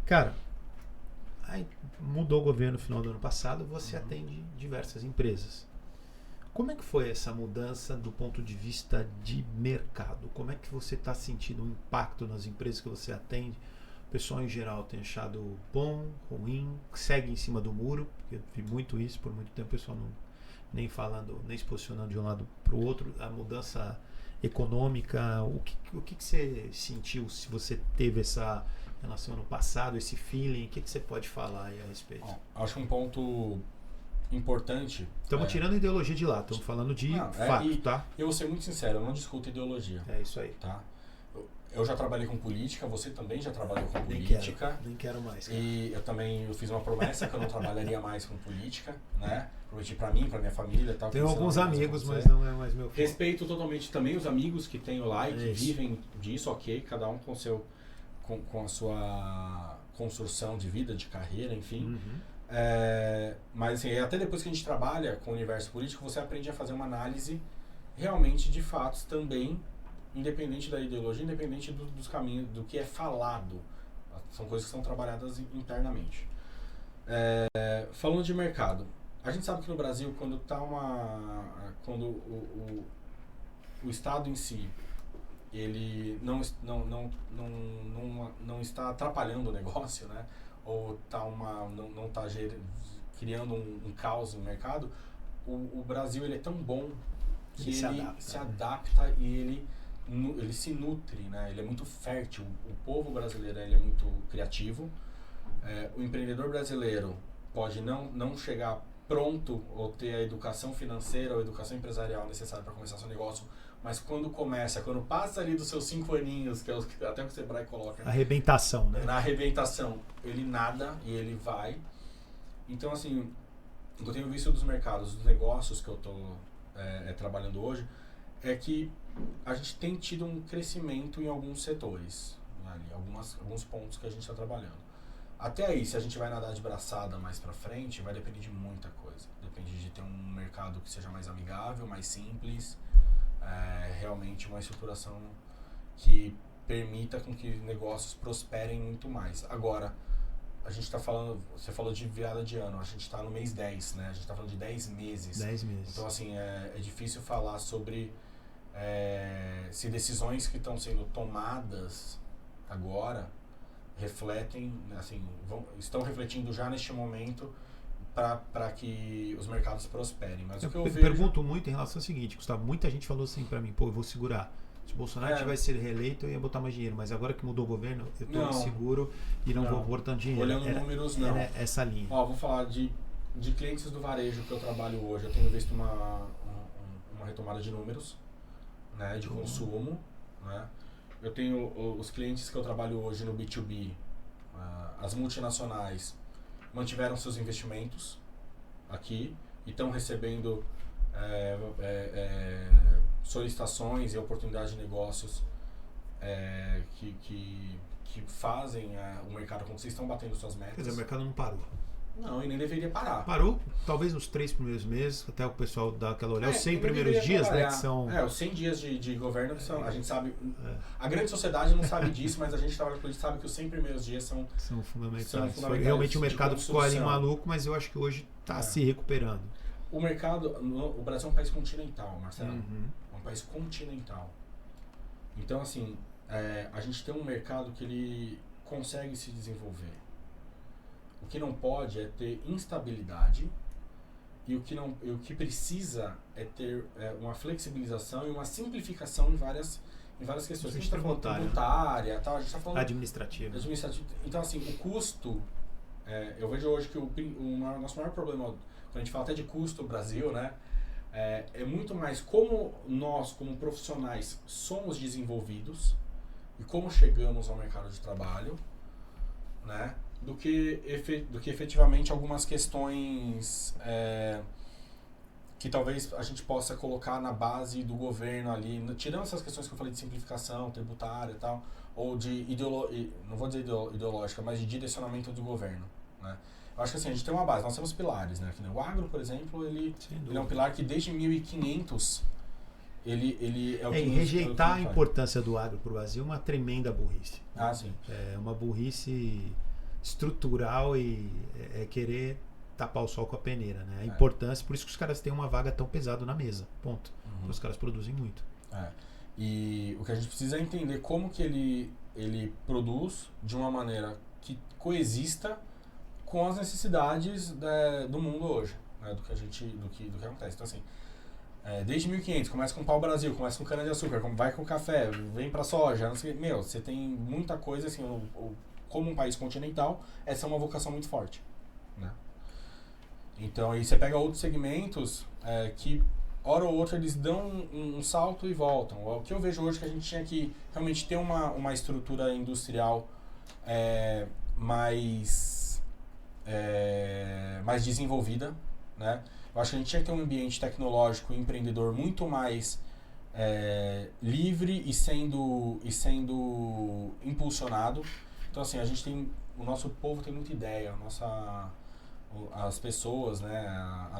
Cara, aí mudou o governo no final do ano passado, você atende diversas empresas. Como é que foi essa mudança do ponto de vista de mercado? Como é que você está sentindo o impacto nas empresas que você atende? O pessoal em geral tem achado bom, ruim, segue em cima do muro, porque eu vi muito isso, por muito tempo o pessoal nem falando, nem se posicionando de um lado para o outro. A mudança econômica, o que você sentiu, se você teve essa relação no passado, esse feeling, o que você pode falar aí a respeito? Acho um ponto importante. Estamos tirando a ideologia de lá, estamos falando de fato, tá? Eu vou ser muito sincero, eu não discuto ideologia. É isso aí. Tá? Eu já trabalhei com política, você também já trabalhou com política. Nem quero mais. Cara. E eu fiz uma promessa que eu não trabalharia mais com política, né? Prometi pra mim, pra minha família e tal. Tenho alguns amigos, mas não é mais meu filho. Respeito totalmente também os amigos que tenho lá e que vivem disso, ok? Cada um com a sua construção de vida, de carreira, enfim. Mas assim, até depois que a gente trabalha com o universo político, você aprende a fazer uma análise realmente de fatos também, independente da ideologia, independente dos caminhos, do que é falado. São coisas que são trabalhadas internamente. Falando de mercado, a gente sabe que no Brasil, quando o Estado em si ele não está atrapalhando o negócio, né? Ou não está criando um caos no mercado, o Brasil ele é tão bom que ele se adapta e ele se nutre, né? Ele é muito fértil. O povo brasileiro ele é muito criativo. O empreendedor brasileiro pode não chegar pronto ou ter a educação financeira ou a educação empresarial necessária para começar seu negócio, mas quando passa ali dos seus 5 aninhos, que é até o que o Sebrae coloca. Arrebentação, né? Na arrebentação, ele nada e ele vai. Então, assim, o que eu tenho visto dos mercados, dos negócios que eu estou trabalhando hoje, é que a gente tem tido um crescimento em alguns setores, né, ali, alguns pontos que a gente está trabalhando. Até aí, se a gente vai nadar de braçada mais pra frente, vai depender de muita coisa. Depende de ter um mercado que seja mais amigável, mais simples, realmente uma estruturação que permita com que negócios prosperem muito mais. Agora, a gente está falando, você falou de virada de ano, a gente está no mês 10, né? A gente está falando de 10 meses. 10 meses. Então, assim, é difícil falar sobre se decisões que estão sendo tomadas agora refletem, assim, estão refletindo já neste momento para que os mercados prosperem. Mas o que eu vejo... pergunto muito em relação ao seguinte, Gustavo, muita gente falou assim para mim, eu vou segurar. Se o Bolsonaro vai ser reeleito, eu ia botar mais dinheiro, mas agora que mudou o governo, eu tô seguro e não vou botando dinheiro. Olhando números, não. Era essa linha. Vou falar de clientes do varejo que eu trabalho hoje. Eu tenho visto uma retomada de números, né, de consumo, né. Eu tenho os clientes que eu trabalho hoje no B2B, as multinacionais mantiveram seus investimentos aqui e estão recebendo solicitações e oportunidades de negócios que fazem o mercado com que vocês estão batendo suas metas. Quer dizer, o mercado não parou. Não, e nem deveria parar. Parou, talvez nos 3 primeiros meses, até o pessoal dá aquela olhada. Os 100 primeiros dias, né, que são... os 100 dias de governo, que são, a gente sabe... A grande sociedade não sabe disso, mas a gente trabalha com isso, sabe que os 100 primeiros dias são fundamentais. Foi realmente o mercado ficou ali maluco, mas eu acho que hoje está se recuperando. O mercado... O Brasil é um país continental, Marcelo. É um país continental. Então, assim, a gente tem um mercado que ele consegue se desenvolver. O que não pode é ter instabilidade e o que precisa é ter uma flexibilização e uma simplificação em várias questões. A gente está falando tributária, tal, a gente está falando administrativa. Então, assim, o custo, eu vejo hoje que o nosso maior problema, quando a gente fala até de custo no Brasil, né, é muito mais como nós, como profissionais, somos desenvolvidos e como chegamos ao mercado de trabalho, né, do que efetivamente algumas questões que talvez a gente possa colocar na base do governo ali, tirando essas questões que eu falei de simplificação tributária e tal, ou de não vou dizer ideológica, mas de direcionamento do governo, né? Eu acho que assim, a gente tem uma base, nós temos pilares, né? O agro, por exemplo, ele é um pilar que desde 1500 ele é o que rejeitar a importância do agro para o Brasil é uma tremenda burrice. Ah, sim. É uma burrice estrutural e querer tapar o sol com a peneira, né? A importância, por isso que os caras têm uma vaga tão pesada na mesa, ponto. Porque os caras produzem muito. E o que a gente precisa é entender como que ele produz de uma maneira que coexista com as necessidades do mundo hoje, né? do que acontece. Então, assim, desde 1500, começa com pau-brasil, começa com cana-de-açúcar, vai com café, vem pra soja, não sei, você tem muita coisa, assim, como um país continental, essa é uma vocação muito forte, né? Então, aí você pega outros segmentos que, hora ou outra, eles dão um salto e voltam. O que eu vejo hoje é que a gente tinha que realmente ter uma estrutura industrial mais desenvolvida, né? Eu acho que a gente tinha que ter um ambiente tecnológico e empreendedor muito mais livre e sendo impulsionado. Então, assim, o nosso povo tem muita ideia, as pessoas, né,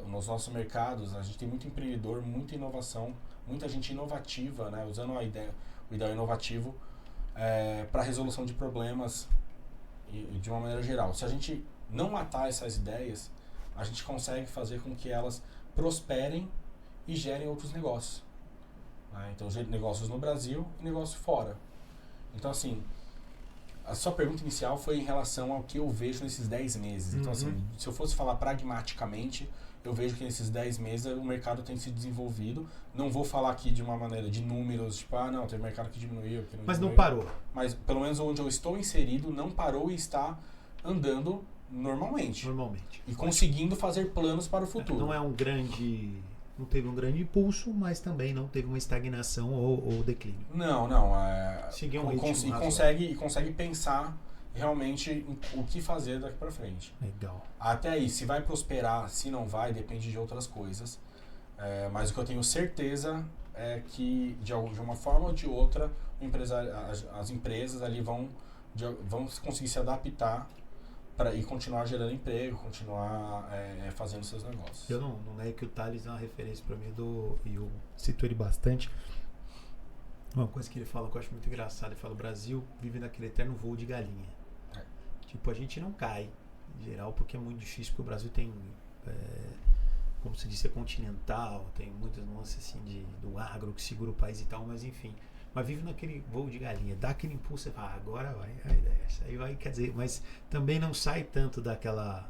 nos nossos mercados, a gente tem muito empreendedor, muita inovação, muita gente inovativa, né, usando o ideal inovativo para resolução de problemas de uma maneira geral. Se a gente não matar essas ideias, a gente consegue fazer com que elas prosperem e gerem outros negócios. Né? Então, negócios no Brasil e negócios fora. Então, assim, a sua pergunta inicial foi em relação ao que eu vejo nesses 10 meses. Então, assim, se eu fosse falar pragmaticamente, eu vejo que nesses 10 meses o mercado tem se desenvolvido. Não vou falar aqui de uma maneira de números, tipo, não, teve mercado que diminuiu, que não Mas diminuiu. não parou. Mas, pelo menos onde eu estou inserido, não parou e está andando normalmente. E conseguindo fazer planos para o futuro. Não é um grande... Não teve um grande impulso, mas também não teve uma estagnação ou declínio. Não. Seguiu um ritmo consegue pensar realmente em o que fazer daqui para frente. Legal. Até aí, se vai prosperar, se não vai, depende de outras coisas. Mas o que eu tenho certeza é que, de uma forma ou de outra, as empresas ali vão conseguir se adaptar e continuar gerando emprego, continuar fazendo seus negócios. Eu não é que o Thales é uma referência para mim e eu cito ele bastante. Uma coisa que ele fala que eu acho muito engraçado, ele fala: o Brasil vive naquele eterno voo de galinha. Tipo, a gente não cai, em geral, porque é muito difícil, porque o Brasil tem, como se diz, é continental, tem muitas nuances assim do agro que segura o país e tal, mas enfim. Mas vive naquele voo de galinha, dá aquele impulso, você fala, agora vai, aí vai, quer dizer, mas também não sai tanto daquela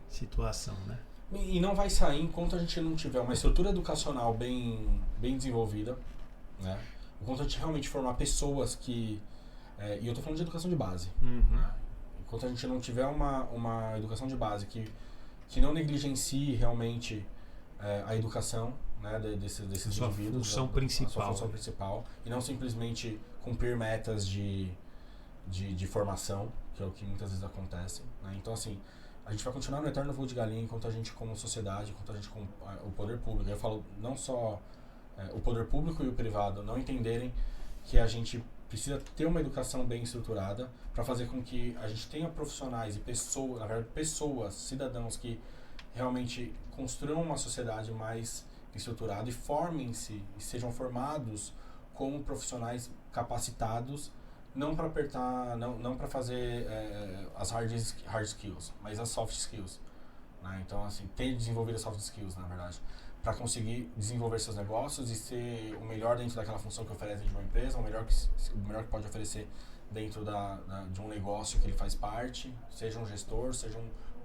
situação, né? E não vai sair enquanto a gente não tiver uma estrutura educacional bem desenvolvida, né? Enquanto a gente realmente formar pessoas que... e eu tô falando de educação de base. Né? Enquanto a gente não tiver uma educação de base que não negligencie realmente a educação, né, desses indivíduos, a sua função principal, e não simplesmente cumprir metas de formação, que é o que muitas vezes acontece. Né? Então, assim, a gente vai continuar no eterno voo de galinha enquanto a gente, como sociedade, enquanto a gente, como o poder público, eu falo não só o poder público e o privado, não entenderem que a gente precisa ter uma educação bem estruturada para fazer com que a gente tenha profissionais e pessoas, na verdade, pessoas, cidadãos que realmente construam uma sociedade mais estruturada e formem-se e sejam formados como profissionais capacitados, não para apertar, não para fazer as hard skills, mas as soft skills. Né? Então, assim, ter desenvolvido as soft skills, na verdade, para conseguir desenvolver seus negócios e ser o melhor dentro daquela função que oferece dentro de uma empresa, o melhor que pode oferecer dentro de um negócio que ele faz parte, seja um gestor, seja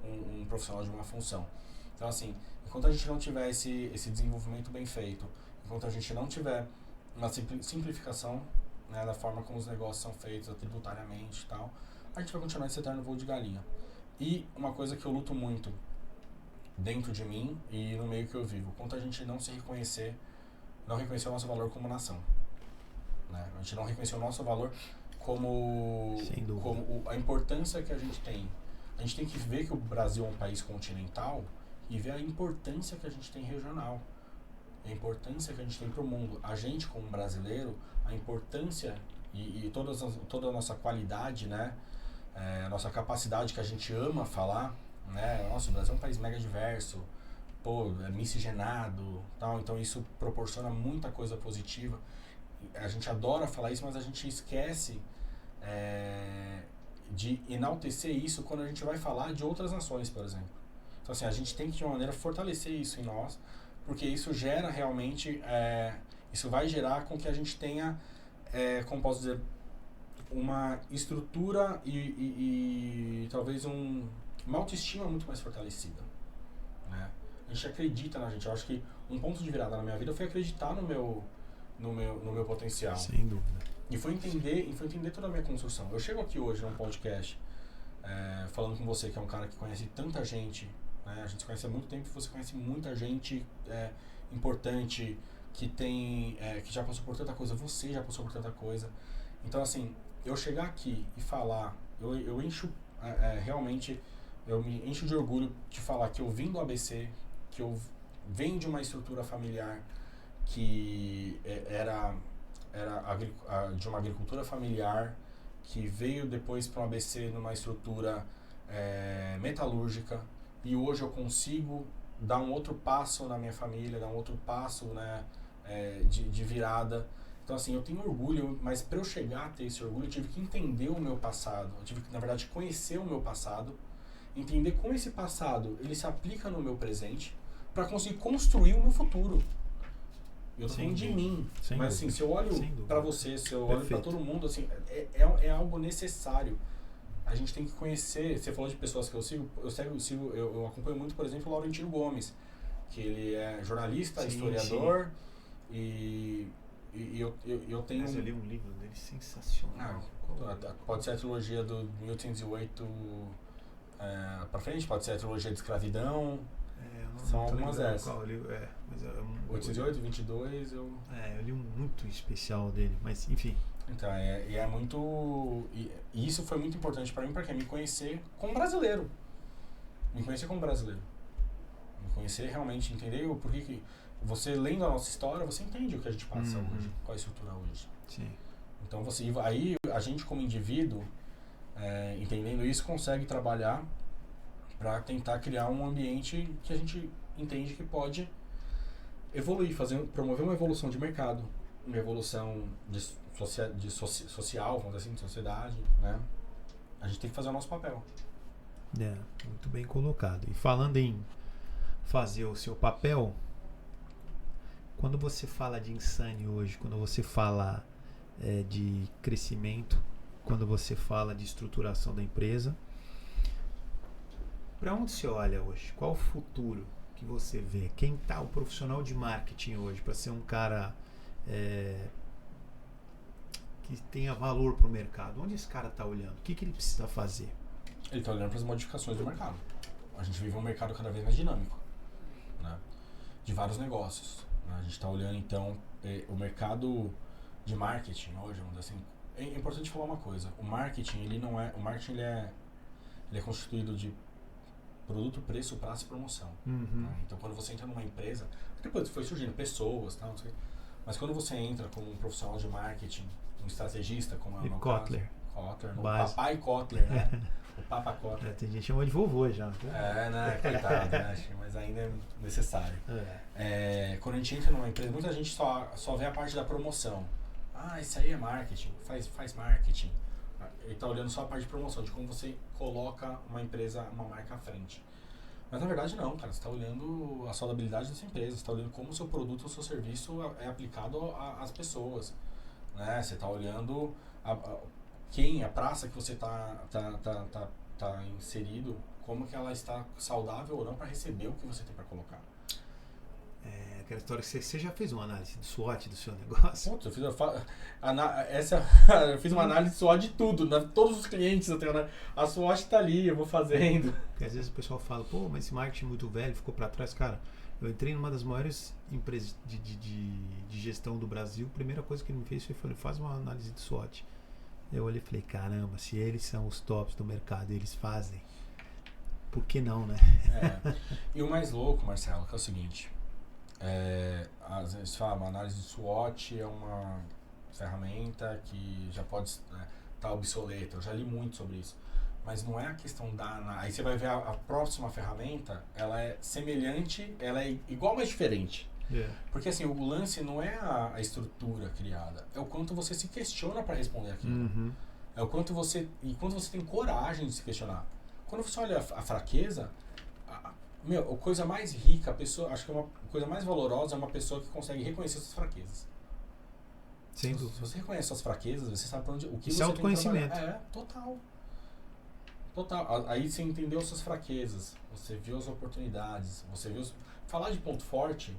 um profissional de uma função. Então, assim, enquanto a gente não tiver esse desenvolvimento bem feito, enquanto a gente não tiver uma simplificação, né, da forma como os negócios são feitos tributariamente e tal, a gente vai continuar esse eterno voo de galinha. E uma coisa que eu luto muito dentro de mim e no meio que eu vivo, quanto a gente não reconhecer o nosso valor como nação. Né? A gente não reconhecer o nosso valor como a importância que a gente tem. A gente tem que ver que o Brasil é um país continental e ver a importância que a gente tem regional, a importância que a gente tem para o mundo. A gente, como brasileiro, a importância e toda a nossa qualidade, né? A nossa capacidade que a gente ama falar, né? Nossa, o Brasil é um país mega diverso, é miscigenado, tal. Então isso proporciona muita coisa positiva. A gente adora falar isso, mas a gente esquece de enaltecer isso quando a gente vai falar de outras nações, por exemplo. Então, assim, a gente tem que, de uma maneira, fortalecer isso em nós, porque isso gera realmente, isso vai gerar com que a gente tenha, como posso dizer, uma estrutura e talvez uma autoestima muito mais fortalecida. Né? A gente acredita na gente. Eu acho que um ponto de virada na minha vida foi acreditar no meu potencial. Sem dúvida. E foi entender toda a minha construção. Eu chego aqui hoje num podcast falando com você, que é um cara que conhece tanta gente, né? A gente se conhece há muito tempo e você conhece muita gente importante que já passou por tanta coisa. Você já passou por tanta coisa. Então, assim, eu chegar aqui e falar, eu encho realmente, eu me encho de orgulho de falar que eu vim do ABC, que eu venho de uma estrutura familiar que era de uma agricultura familiar, que veio depois para o ABC numa estrutura metalúrgica, e hoje eu consigo dar um outro passo na minha família, dar um outro passo, né, de virada. Então, assim, eu tenho orgulho, mas para eu chegar a ter esse orgulho, eu tive que entender o meu passado, eu tive que, na verdade, conhecer o meu passado entender como esse passado ele se aplica no meu presente para conseguir construir o meu futuro. Eu tô falando de mim, mas assim, se eu olho para você, se eu olho para todo mundo, assim, é algo necessário. A gente tem que conhecer. Você falou de pessoas que eu sigo, eu acompanho muito, por exemplo, o Laurentino Gomes, que ele é jornalista, historiador, e eu tenho... Mas eu li um livro dele sensacional. Pode ser a trilogia do 1808 pra frente, pode ser a trilogia de escravidão. São algumas dessas. 808, 22, eu li um muito especial dele, mas enfim. Então, é muito... E isso foi muito importante pra mim, porque me conhecer como brasileiro. Me conhecer realmente, entender o porquê que... Você lendo a nossa história, você entende o que a gente passa hoje, qual é a estrutura hoje. Sim. Então, aí a gente como indivíduo, entendendo isso, consegue trabalhar para tentar criar um ambiente que a gente entende que pode evoluir, promover uma evolução de mercado, uma evolução social, vamos dizer assim, de sociedade, né? A gente tem que fazer o nosso papel. Muito bem colocado. E falando em fazer o seu papel, quando você fala de Insane hoje, quando você fala de crescimento, quando você fala de estruturação da empresa, para onde você olha hoje? Qual o futuro que você vê? Quem está o profissional de marketing hoje para ser um cara que tenha valor para o mercado? Onde esse cara está olhando? O que ele precisa fazer? Ele está olhando para as modificações do mercado. A gente vive um mercado cada vez mais dinâmico, né? De vários negócios. A gente está olhando, então, o mercado de marketing hoje, vamos dizer assim. É importante falar uma coisa. O marketing, ele é constituído de produto, preço, prazo e promoção. Né? Então, quando você entra numa empresa, depois foi surgindo pessoas, tal, não sei, mas quando você entra como um profissional de marketing, um estrategista, como é o meu Kotler. Caso, o papai Kotler, né? O Papa Kotler. Tem gente que chama de vovô já. Né? Coitado, né? Mas ainda é necessário. Quando a gente entra numa empresa, muita gente só vê a parte da promoção. Isso aí é marketing, faz marketing. Ele está olhando só a parte de promoção, de como você coloca uma empresa, uma marca à frente. Mas na verdade não, cara. Você está olhando a saudabilidade dessa empresa, você está olhando como o seu produto ou seu serviço é aplicado às pessoas. Né? Você está olhando a praça que você tá inserido, como que ela está saudável ou não para receber o que você tem para colocar. Aquela história que você já fez uma análise de SWOT do seu negócio? Putz, eu fiz uma análise de SWOT de tudo, né? Todos os clientes eu tenho, né? A SWOT está ali, eu vou fazendo. Porque às vezes o pessoal fala, mas esse marketing muito velho, ficou para trás. Cara, eu entrei numa das maiores empresas de gestão do Brasil, a primeira coisa que ele me fez foi faz uma análise de SWOT. Eu olhei e falei, caramba, se eles são os tops do mercado e eles fazem, por que não, né? E o mais louco, Marcelo, que é o seguinte, às vezes fala, uma análise de SWOT é uma ferramenta que já pode estar obsoleta, eu já li muito sobre isso, mas não é a questão aí você vai ver a próxima ferramenta, ela é semelhante, ela é igual, mas diferente. Porque assim, o lance não é a estrutura criada, é o quanto você se questiona para responder aquilo. É o quanto você tem coragem de se questionar. Quando você olha a fraqueza, a coisa mais rica, acho que uma coisa mais valorosa é uma pessoa que consegue reconhecer suas fraquezas. Sem dúvida. Se você reconhece suas fraquezas, você sabe para onde o que isso você é autoconhecimento. Tem que trabalhar. Total. Aí você entendeu suas fraquezas, você viu as oportunidades, você viu falar de ponto forte.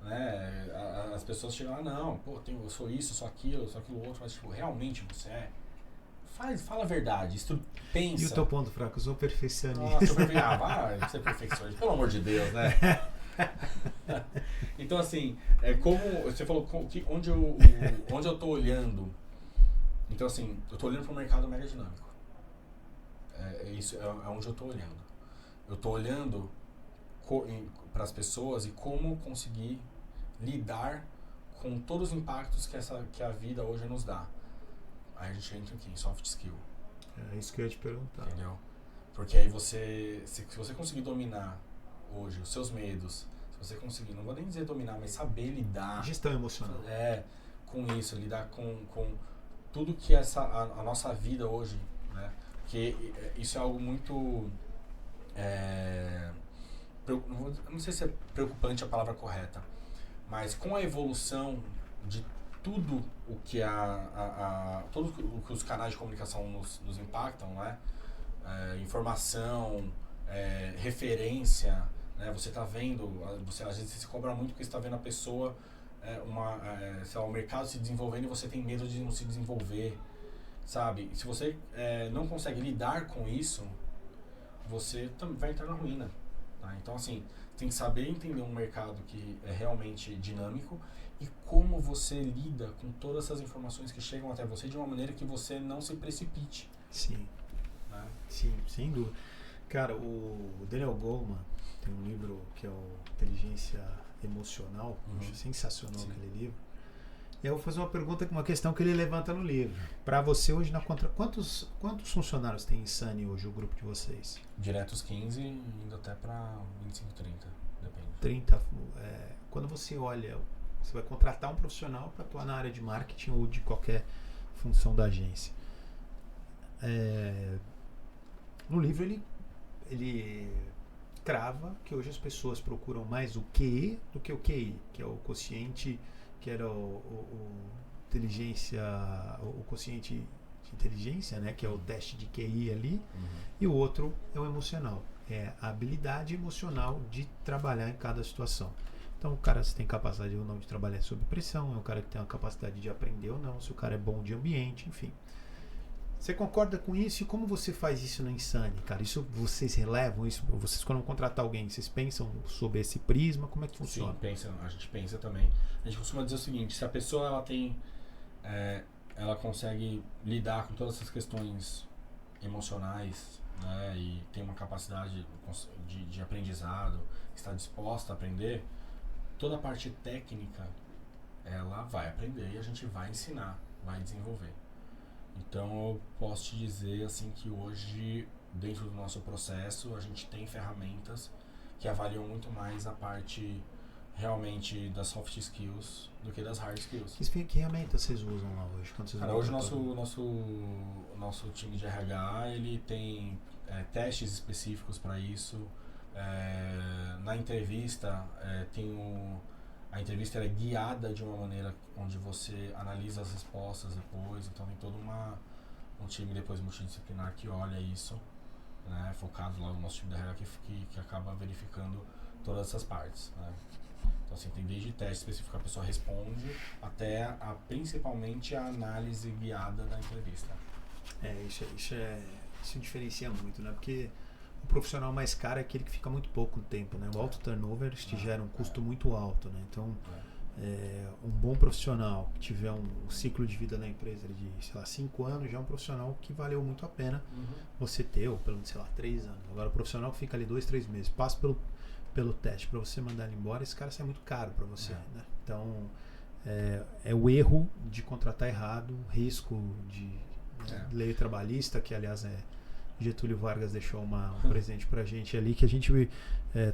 Né? As pessoas chegam lá, não, eu sou isso, sou aquilo outro, mas tipo, realmente você é? Fala a verdade, pensa. E o teu ponto fraco? Eu sou perfeccionista. Nossa, vai ser perfeccionista, pelo amor de Deus, né? Então assim, como você falou, onde eu tô olhando, então assim, eu tô olhando para um mercado mega dinâmico. Isso é onde eu tô olhando. Eu tô olhando para as pessoas e como conseguir lidar com todos os impactos que a vida hoje nos dá. Aí a gente entra aqui em soft skill. É isso que eu ia te perguntar. Entendeu? Porque aí se você conseguir dominar hoje os seus medos, se você conseguir, não vou nem dizer dominar, mas saber lidar. Gestão emocional. Com isso, lidar com tudo que a nossa vida hoje, né? Porque isso é algo muito não sei se é preocupante a palavra correta, mas com a evolução de tudo o que tudo o que os canais de comunicação nos impactam, né? Informação, referência, né? Você está vendo, às vezes se cobra muito porque você está vendo a pessoa, sei lá, o mercado se desenvolvendo e você tem medo de não se desenvolver, sabe? Se você não consegue lidar com isso, você vai entrar na ruína. Tá? Então, assim, tem que saber entender um mercado que é realmente dinâmico e como você lida com todas essas informações que chegam até você de uma maneira que você não se precipite. Sim. Né? Sim, sem dúvida. Cara, o Daniel Goleman tem um livro que é o Inteligência Emocional. Eu acho sensacional aquele livro. E eu vou fazer uma pergunta com uma questão que ele levanta no livro. Para você hoje, quantos funcionários tem em Sunny hoje, o grupo de vocês? Diretos 15, indo até para 25, 30, depende. 30. Quando você olha, você vai contratar um profissional para atuar na área de marketing ou de qualquer função da agência. No livro ele crava que hoje as pessoas procuram mais o QE do que o QI, que é o quociente, que era o quociente de inteligência, né, que é o teste de QI ali, e o outro é o emocional, é a habilidade emocional de trabalhar em cada situação. Então o cara, se tem capacidade ou não de trabalhar sob pressão, é um cara que tem a capacidade de aprender ou não, se o cara é bom de ambiente, enfim. Você concorda com isso? E como você faz isso na Insane, cara? Isso vocês relevam isso? Vocês, quando contratar alguém, vocês pensam sobre esse prisma? Como é que funciona? Sim, a gente pensa também. A gente costuma dizer o seguinte: se a pessoa ela consegue lidar com todas essas questões emocionais, né, e tem uma capacidade de aprendizado, está disposta a aprender, toda a parte técnica ela vai aprender e a gente vai ensinar, vai desenvolver. Então eu posso te dizer assim que hoje, dentro do nosso processo, a gente tem ferramentas que avaliam muito mais a parte realmente das soft skills do que das hard skills. Que ferramentas vocês usam lá hoje? Cara, hoje o nosso time de RH ele tem testes específicos para isso. Na entrevista a entrevista é guiada de uma maneira onde você analisa as respostas depois, então tem todo um time depois multidisciplinar que olha isso, né, focado lá no nosso time de RH que acaba verificando todas essas partes, né. Então assim, tem desde teste específico que a pessoa responde até principalmente a análise guiada da entrevista. Isso diferencia muito, né, porque o profissional mais caro é aquele que fica muito pouco tempo, né? O alto turnover te gera um custo muito alto, né? Então, um bom profissional que tiver um ciclo de vida na empresa de, sei lá, 5 anos, já é um profissional que valeu muito a pena você ter, ou pelo menos, sei lá, 3 anos. Agora, o profissional que fica ali 2, 3 meses, passa pelo teste para você mandar ele embora, esse cara sai muito caro para você, né? Então, é o erro de contratar errado, risco de lei trabalhista, que aliás Getúlio Vargas deixou um presente pra gente ali, que a gente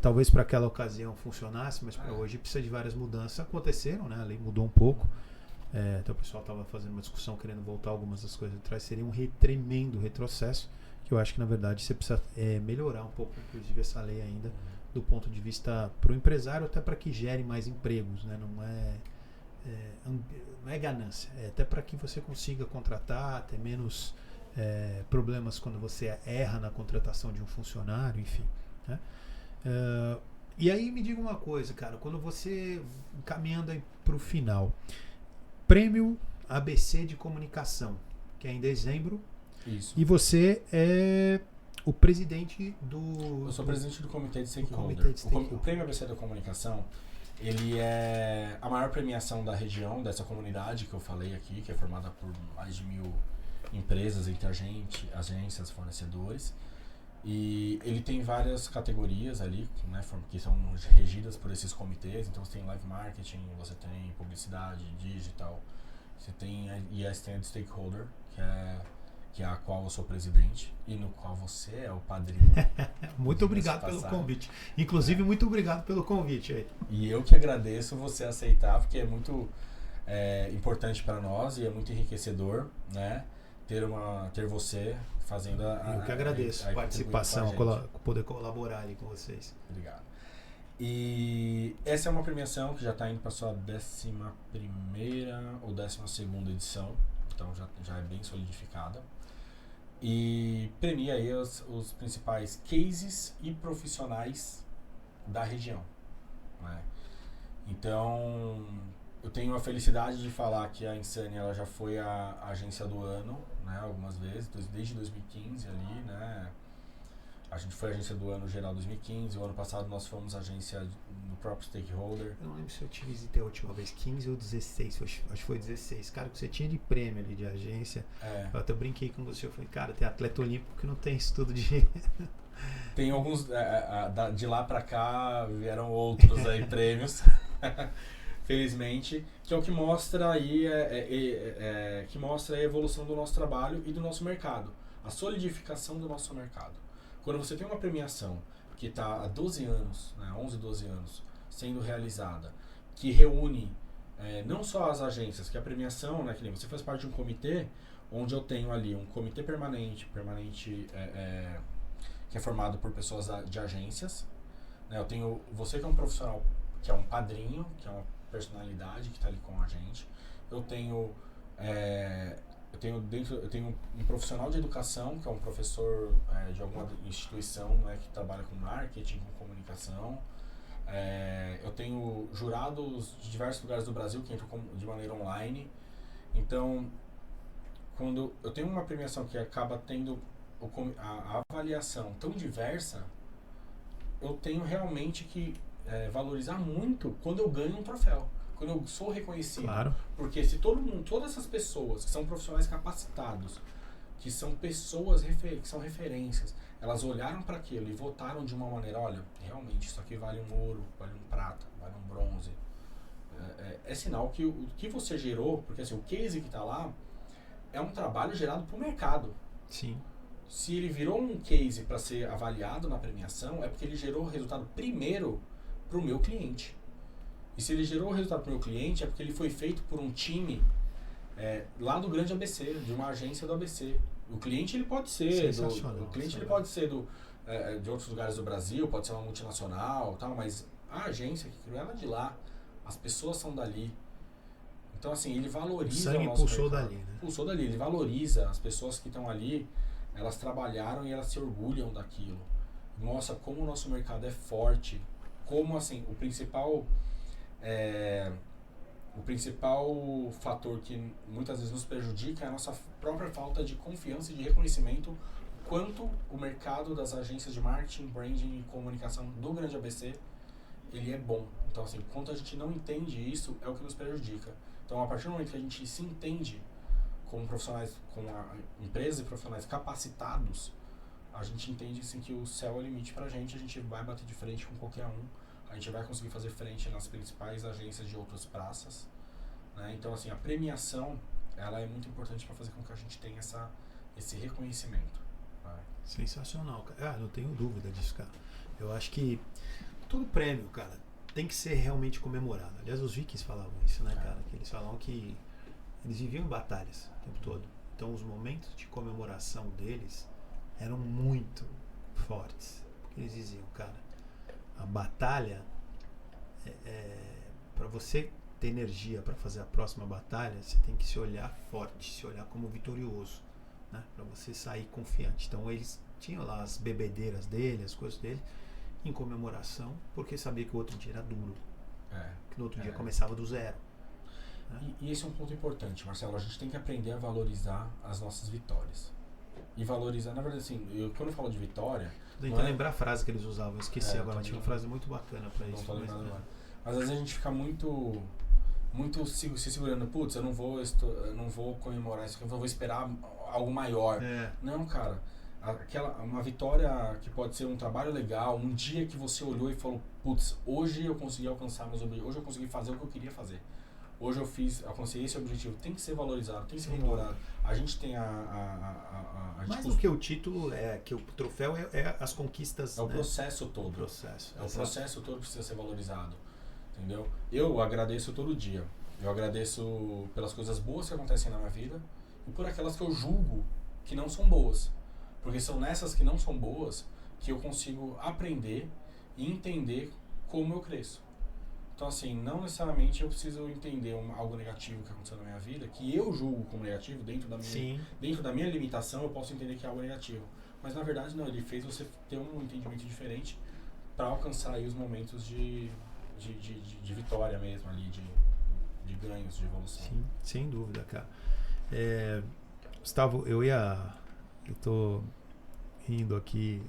talvez para aquela ocasião funcionasse, mas para hoje precisa de várias mudanças. Aconteceram, né? A lei mudou um pouco, então o pessoal estava fazendo uma discussão querendo voltar algumas das coisas atrás. Seria um tremendo retrocesso, que eu acho que na verdade você precisa melhorar um pouco, inclusive, essa lei ainda, do ponto de vista para o empresário, até para que gere mais empregos, né? Não é ganância, é até para que você consiga contratar, ter menos problemas quando você erra na contratação de um funcionário, enfim, né? E aí me diga uma coisa, cara, quando você caminhando para o final, prêmio ABC de comunicação, que é em dezembro, isso. E você é o presidente do... Eu sou presidente do Comitê de Stakeholder. O Prêmio ABC da Comunicação, ele é a maior premiação da região, dessa comunidade que eu falei aqui, que é formada por mais de 1.000 empresas, entre agências, fornecedores. E ele tem várias categorias ali, né, que são regidas por esses comitês. Então você tem live marketing, você tem publicidade, digital, você tem a Stakeholder, que é a qual eu sou presidente e no qual você é o padrinho. Muito obrigado pelo convite. Inclusive, muito obrigado pelo convite aí. E eu que agradeço você aceitar, porque é muito importante para nós e é muito enriquecedor, né, ter você fazendo Eu que agradeço a participação, poder colaborar ali com vocês. Obrigado. E essa é uma premiação que já está indo para sua 11ª ou 12ª edição, então já é bem solidificada. E premia aí os principais cases e profissionais da região, né? Então, eu tenho a felicidade de falar que a Insane ela já foi a agência do ano, né, algumas vezes, desde 2015 ali, né? A gente foi a agência do ano geral 2015, o ano passado nós fomos agência do próprio stakeholder. Eu não lembro se eu te visitei a última vez, 15 ou 16, acho que foi 16. Cara, que você tinha de prêmio ali de agência. Eu até brinquei com você, eu falei, cara, tem atleta olímpico que não tem estudo de... Tem alguns, de lá pra cá vieram outros aí prêmios, felizmente, que é o que mostra aí, que mostra a evolução do nosso trabalho e do nosso mercado, a solidificação do nosso mercado. Quando você tem uma premiação que está há 12 anos, né, 11, 12 anos, sendo realizada, que reúne não só as agências, que a premiação, né, que nem você faz parte de um comitê, onde eu tenho ali um comitê permanente que é formado por pessoas de agências, né, eu tenho você que é um profissional, que é um padrinho, que é uma personalidade que está ali com a gente, eu tenho um profissional de educação, que é um professor de alguma instituição, né, que trabalha com marketing, com comunicação. Eu tenho jurados de diversos lugares do Brasil que entram de maneira online. Então, quando eu tenho uma premiação que acaba tendo a avaliação tão diversa, eu tenho realmente que valorizar muito quando eu ganho um troféu. Quando eu sou reconhecido. Claro. Porque se todas essas pessoas que são profissionais capacitados, que são pessoas que são referências, elas olharam para aquilo e votaram de uma maneira, olha, realmente isso aqui vale um ouro, vale um prata, vale um bronze. É sinal que o que você gerou, porque assim, o case que está lá é um trabalho gerado para o mercado. Sim. Se ele virou um case para ser avaliado na premiação, é porque ele gerou o resultado primeiro para o meu cliente. E se ele gerou o resultado para o meu cliente, é porque ele foi feito por um time lá do grande ABC, de uma agência do ABC. O cliente ele pode ser ele pode ser de outros lugares do Brasil, pode ser uma multinacional, tal, mas a agência que criou ela é de lá. As pessoas são dali. Então assim, ele valoriza o nosso pulsou mercado. dali, né? Pulsou dali, ele valoriza as pessoas que estão ali, elas trabalharam e elas se orgulham daquilo. Mostra como o nosso mercado é forte, como assim, o principal fator que muitas vezes nos prejudica é a nossa própria falta de confiança e de reconhecimento quanto o mercado das agências de marketing, branding e comunicação do grande ABC ele é bom. Então assim, quanto a gente não entende isso é o que nos prejudica. Então a partir do momento que a gente se entende como profissionais, como empresas e profissionais capacitados, a gente entende assim, que o céu é o limite pra gente, a gente vai bater de frente com qualquer um. A gente vai conseguir fazer frente nas principais agências de outras praças, né? Então, assim, a premiação, ela é muito importante para fazer com que a gente tenha esse reconhecimento. Né? Sensacional, cara. Não tenho dúvida disso, cara. Eu acho que todo prêmio, cara, tem que ser realmente comemorado. Aliás, os vikings falavam isso, né, cara? Que eles falavam que eles viviam em batalhas o tempo todo. Então, os momentos de comemoração deles eram muito fortes. Porque eles diziam, cara, a batalha, para você ter energia para fazer a próxima batalha, você tem que se olhar forte, se olhar como vitorioso, né? Para você sair confiante. Então eles tinham lá as bebedeiras dele, as coisas dele, em comemoração, porque sabia que o outro dia era duro, que no outro dia começava do zero. Né? E esse é um ponto importante, Marcelo. A gente tem que aprender a valorizar as nossas vitórias. E valorizar, na verdade, assim, quando eu falo de vitória... Tentando lembrar a frase que eles usavam, eu esqueci agora, tinha uma frase muito bacana pra isso. Mas às vezes a gente fica muito se segurando, putz, eu não vou comemorar isso, eu vou esperar algo maior. Não, cara, uma vitória que pode ser um trabalho legal, um dia que você olhou e falou, putz, hoje eu consegui alcançar meus objetivos, hoje eu consegui fazer o que eu queria fazer. Hoje eu alcancei esse objetivo, tem que ser valorizado, tem que ser comemorado. A gente tem mais do que o título, que o troféu é as conquistas. É o processo todo. O processo todo precisa ser valorizado. Entendeu? Eu agradeço todo dia. Eu agradeço pelas coisas boas que acontecem na minha vida e por aquelas que eu julgo que não são boas. Porque são nessas que não são boas que eu consigo aprender e entender como eu cresço. Então, assim, não necessariamente eu preciso entender algo negativo que aconteceu na minha vida, que eu julgo como negativo, dentro da minha limitação, eu posso entender que é algo negativo. Mas, na verdade, não. Ele fez você ter um entendimento diferente para alcançar aí os momentos de vitória mesmo ali, de ganhos, de evolução. Sim, sem dúvida, cara. Gustavo, eu tô rindo aqui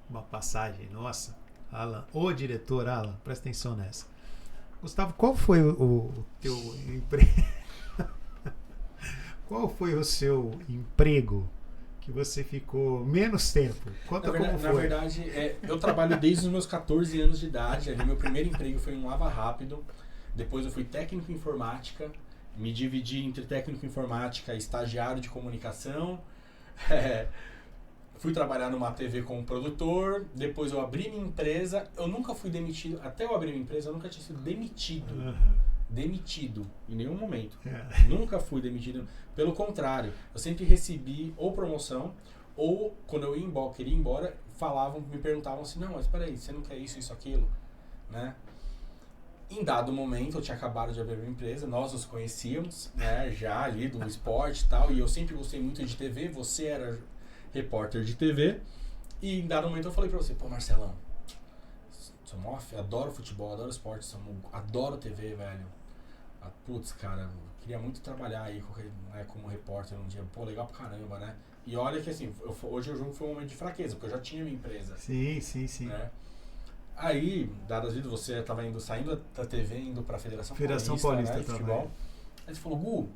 uma passagem nossa. Alan, o diretor Alan, presta atenção nessa. Gustavo, qual foi o teu emprego? Qual foi o seu emprego que você ficou menos tempo? Conta como foi. Na verdade, eu trabalho desde os meus 14 anos de idade. Ali, meu primeiro emprego foi um lava rápido. Depois eu fui técnico em informática. Me dividi entre técnico em informática e estagiário de comunicação. Fui trabalhar numa TV como produtor. Depois eu abri minha empresa. Eu nunca fui demitido. Até eu abrir minha empresa, eu nunca tinha sido demitido. Demitido, em nenhum momento. Nunca fui demitido. Pelo contrário, eu sempre recebi ou promoção, ou quando eu queria ir embora, me perguntavam assim, não, mas peraí, você não quer isso, aquilo, né? Em dado momento, eu tinha acabado de abrir minha empresa, nós nos conhecíamos, né, já ali do esporte e tal, e eu sempre gostei muito de TV, você era repórter de TV, e em dado momento eu falei pra você, pô, Marcelão, adoro futebol, adoro esporte, adoro TV, velho. Putz, cara, eu queria muito trabalhar aí como repórter um dia. Pô, legal pra caramba, né? E olha que assim, hoje eu julgo que foi um momento de fraqueza, porque eu já tinha minha empresa. Sim. Né? Aí, dadas as vidas, você tava saindo da TV, indo pra Federação Paulista, né, de futebol. Aí você falou, Gu,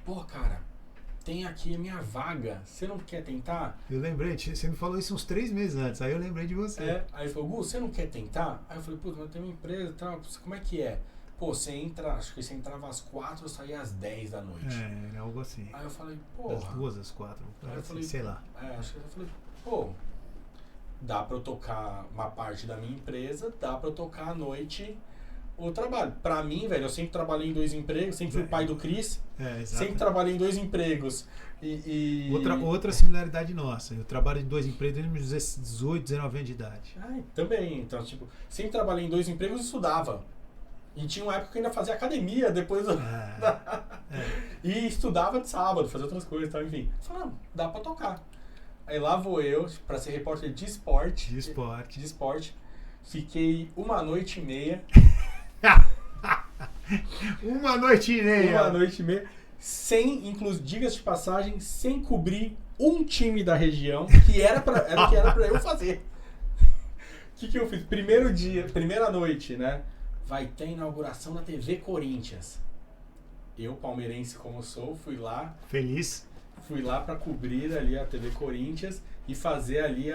pô, cara, tem aqui a minha vaga, você não quer tentar? Eu lembrei, você me falou isso uns 3 meses antes, aí eu lembrei de você. Aí ele falou, Gu, você não quer tentar? Aí eu falei, pô, mas eu tenho uma empresa e tal, como é que é? Pô, acho que você entrava às 4 e saía às 10 da noite. Era algo assim. Aí eu falei, pô. Das 2 às 4, aí eu falei, sei lá. Acho que eu falei, pô, dá pra eu tocar uma parte da minha empresa, dá pra eu tocar à noite o trabalho. Pra mim, velho, eu sempre trabalhei em 2 empregos, sempre fui pai do Cris, sempre trabalhei em 2 empregos. Outra similaridade nossa, eu trabalho em 2 empregos desde meus 18, 19 anos de idade. Também, então, tipo, sempre trabalhei em 2 empregos e estudava. E tinha uma época que eu ainda fazia academia depois e estudava de sábado, fazia outras coisas e tal, enfim. Eu falei, não, dá pra tocar. Aí lá vou eu, pra ser repórter de esporte. Fiquei 1 noite e meia. 1 noite e meia. 1 noite e meia. Diga-se de passagem, sem cobrir um time da região, que era pra eu fazer. O que eu fiz? Primeira noite, né? Vai ter inauguração da TV Corinthians. Eu, palmeirense como sou, fui lá. Feliz. Fui lá para cobrir ali a TV Corinthians e fazer ali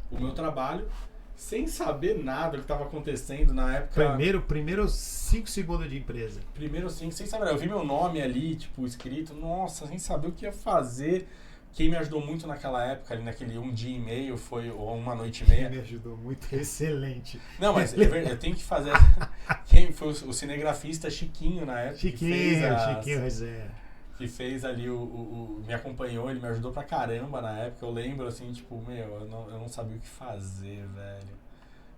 o meu trabalho, sem saber nada do que estava acontecendo na época. Primeiro 5 segundos de empresa. Primeiro 5, sem saber. Eu vi meu nome ali, tipo, escrito. Nossa, sem saber o que ia fazer. Quem me ajudou muito naquela época, ali naquele 1 dia e meio, ou 1 noite e meia. Quem me ajudou muito, excelente. Não, mas eu tenho que fazer. Quem foi o cinegrafista Chiquinho na época? Chiquinho Resenha. Que fez ali, me acompanhou, ele me ajudou pra caramba na época. Eu lembro assim, tipo, eu não sabia o que fazer, velho.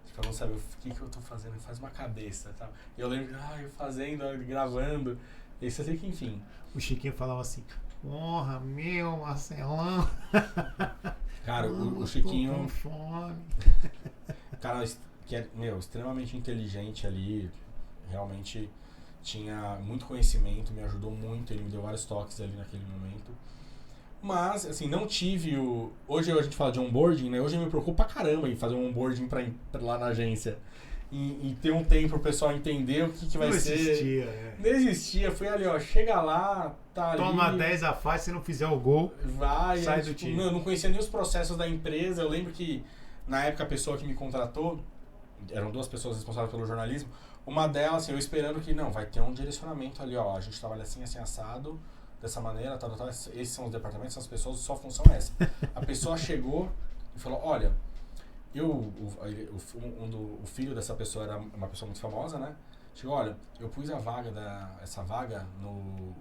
Tipo, eu não sabia o que eu tô fazendo, faz uma cabeça e tal. E eu lembro, eu fazendo, gravando. E você sei que, enfim. O Chiquinho falava assim, porra, meu Marcelão. Cara, o Chiquinho. Tô com fome. Cara, que é, extremamente inteligente ali, realmente tinha muito conhecimento, me ajudou muito, ele me deu vários toques ali naquele momento. Mas, assim, não tive o... Hoje a gente fala de onboarding, né? Hoje eu me preocupo pra caramba em fazer um onboarding pra lá na agência. E ter um tempo pro pessoal entender o que vai ser. Não existia. Fui ali, ó, chega lá, tá ali. Toma 10 a faixa, se não fizer o gol, sai do time. Eu não conhecia nem os processos da empresa. Eu lembro que, na época, a pessoa que me contratou, eram 2 pessoas responsáveis pelo jornalismo, uma delas, assim, eu esperando que, não, vai ter um direcionamento ali, ó, a gente trabalha assim, assim, assado, dessa maneira, tal, esses são os departamentos, são as pessoas, sua função é essa. A pessoa chegou e falou, olha, o filho dessa pessoa era uma pessoa muito famosa, né? Chegou, olha, eu pus essa vaga no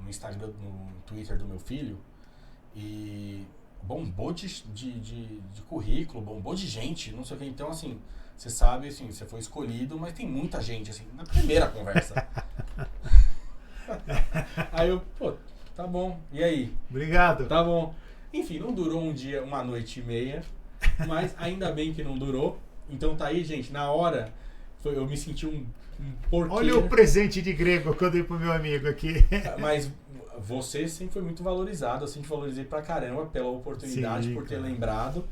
Instagram, no Twitter do meu filho e bombou de currículo, bombou de gente, não sei o que. Então, assim, você sabe, assim, você foi escolhido, mas tem muita gente, assim, na primeira conversa. Aí eu, pô, tá bom, e aí? Obrigado. Tá bom. Enfim, não durou um dia, uma noite e meia, mas ainda bem que não durou. Então tá aí, gente, na hora, eu me senti um porqueiro. Olha o presente de grego que eu dei pro meu amigo aqui. Mas você sempre foi muito valorizado, eu sempre valorizei pra caramba pela oportunidade, Sim, por ter cara. lembrado.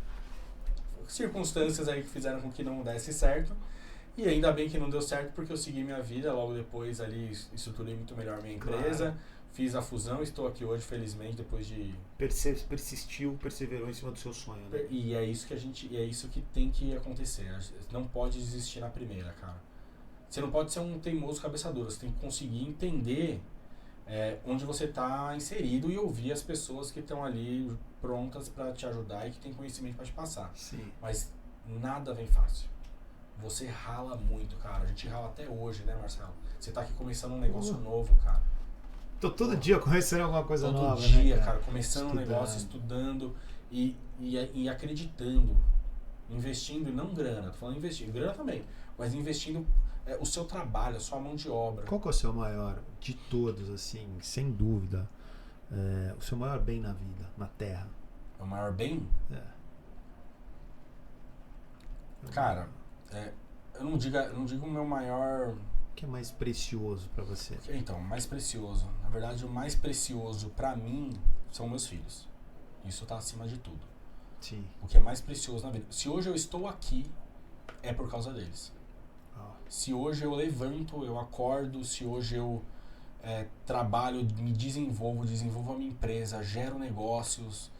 Circunstâncias aí que fizeram com que não desse certo. E ainda bem que não deu certo, porque eu segui minha vida, logo depois ali estruturei muito melhor minha empresa, Claro. fiz a fusão, estou aqui hoje, felizmente, depois de... Persistiu, perseverou em cima do seu sonho, né? E é isso que tem que acontecer. Não pode desistir na primeira, cara. Você não pode ser um teimoso cabeça dura, você tem que conseguir entender onde você está inserido e ouvir as pessoas que estão ali prontas para te ajudar e que têm conhecimento para te passar. Sim. Mas nada vem fácil. Você rala muito, cara. A gente rala até hoje, né, Marcelo? Você tá aqui começando um negócio novo, cara. Tô todo dia começando alguma coisa Todo nova, dia, né, cara, começando um negócio, estudando e acreditando. Investindo, não grana, tô falando investindo, grana também, mas investindo o seu trabalho, a sua mão de obra. Qual que é o seu maior, de todos, assim, sem dúvida, o seu maior bem na vida, na Terra? É o maior bem? Cara, eu não digo o meu maior... O que é mais precioso pra você? Então, mais precioso. Na verdade, o mais precioso pra mim são meus filhos. Isso tá acima de tudo. Sim. O que é mais precioso na vida. Se hoje eu estou aqui, é por causa deles. Se hoje eu levanto, eu acordo, se hoje eu trabalho, me desenvolvo a minha empresa, gero negócios,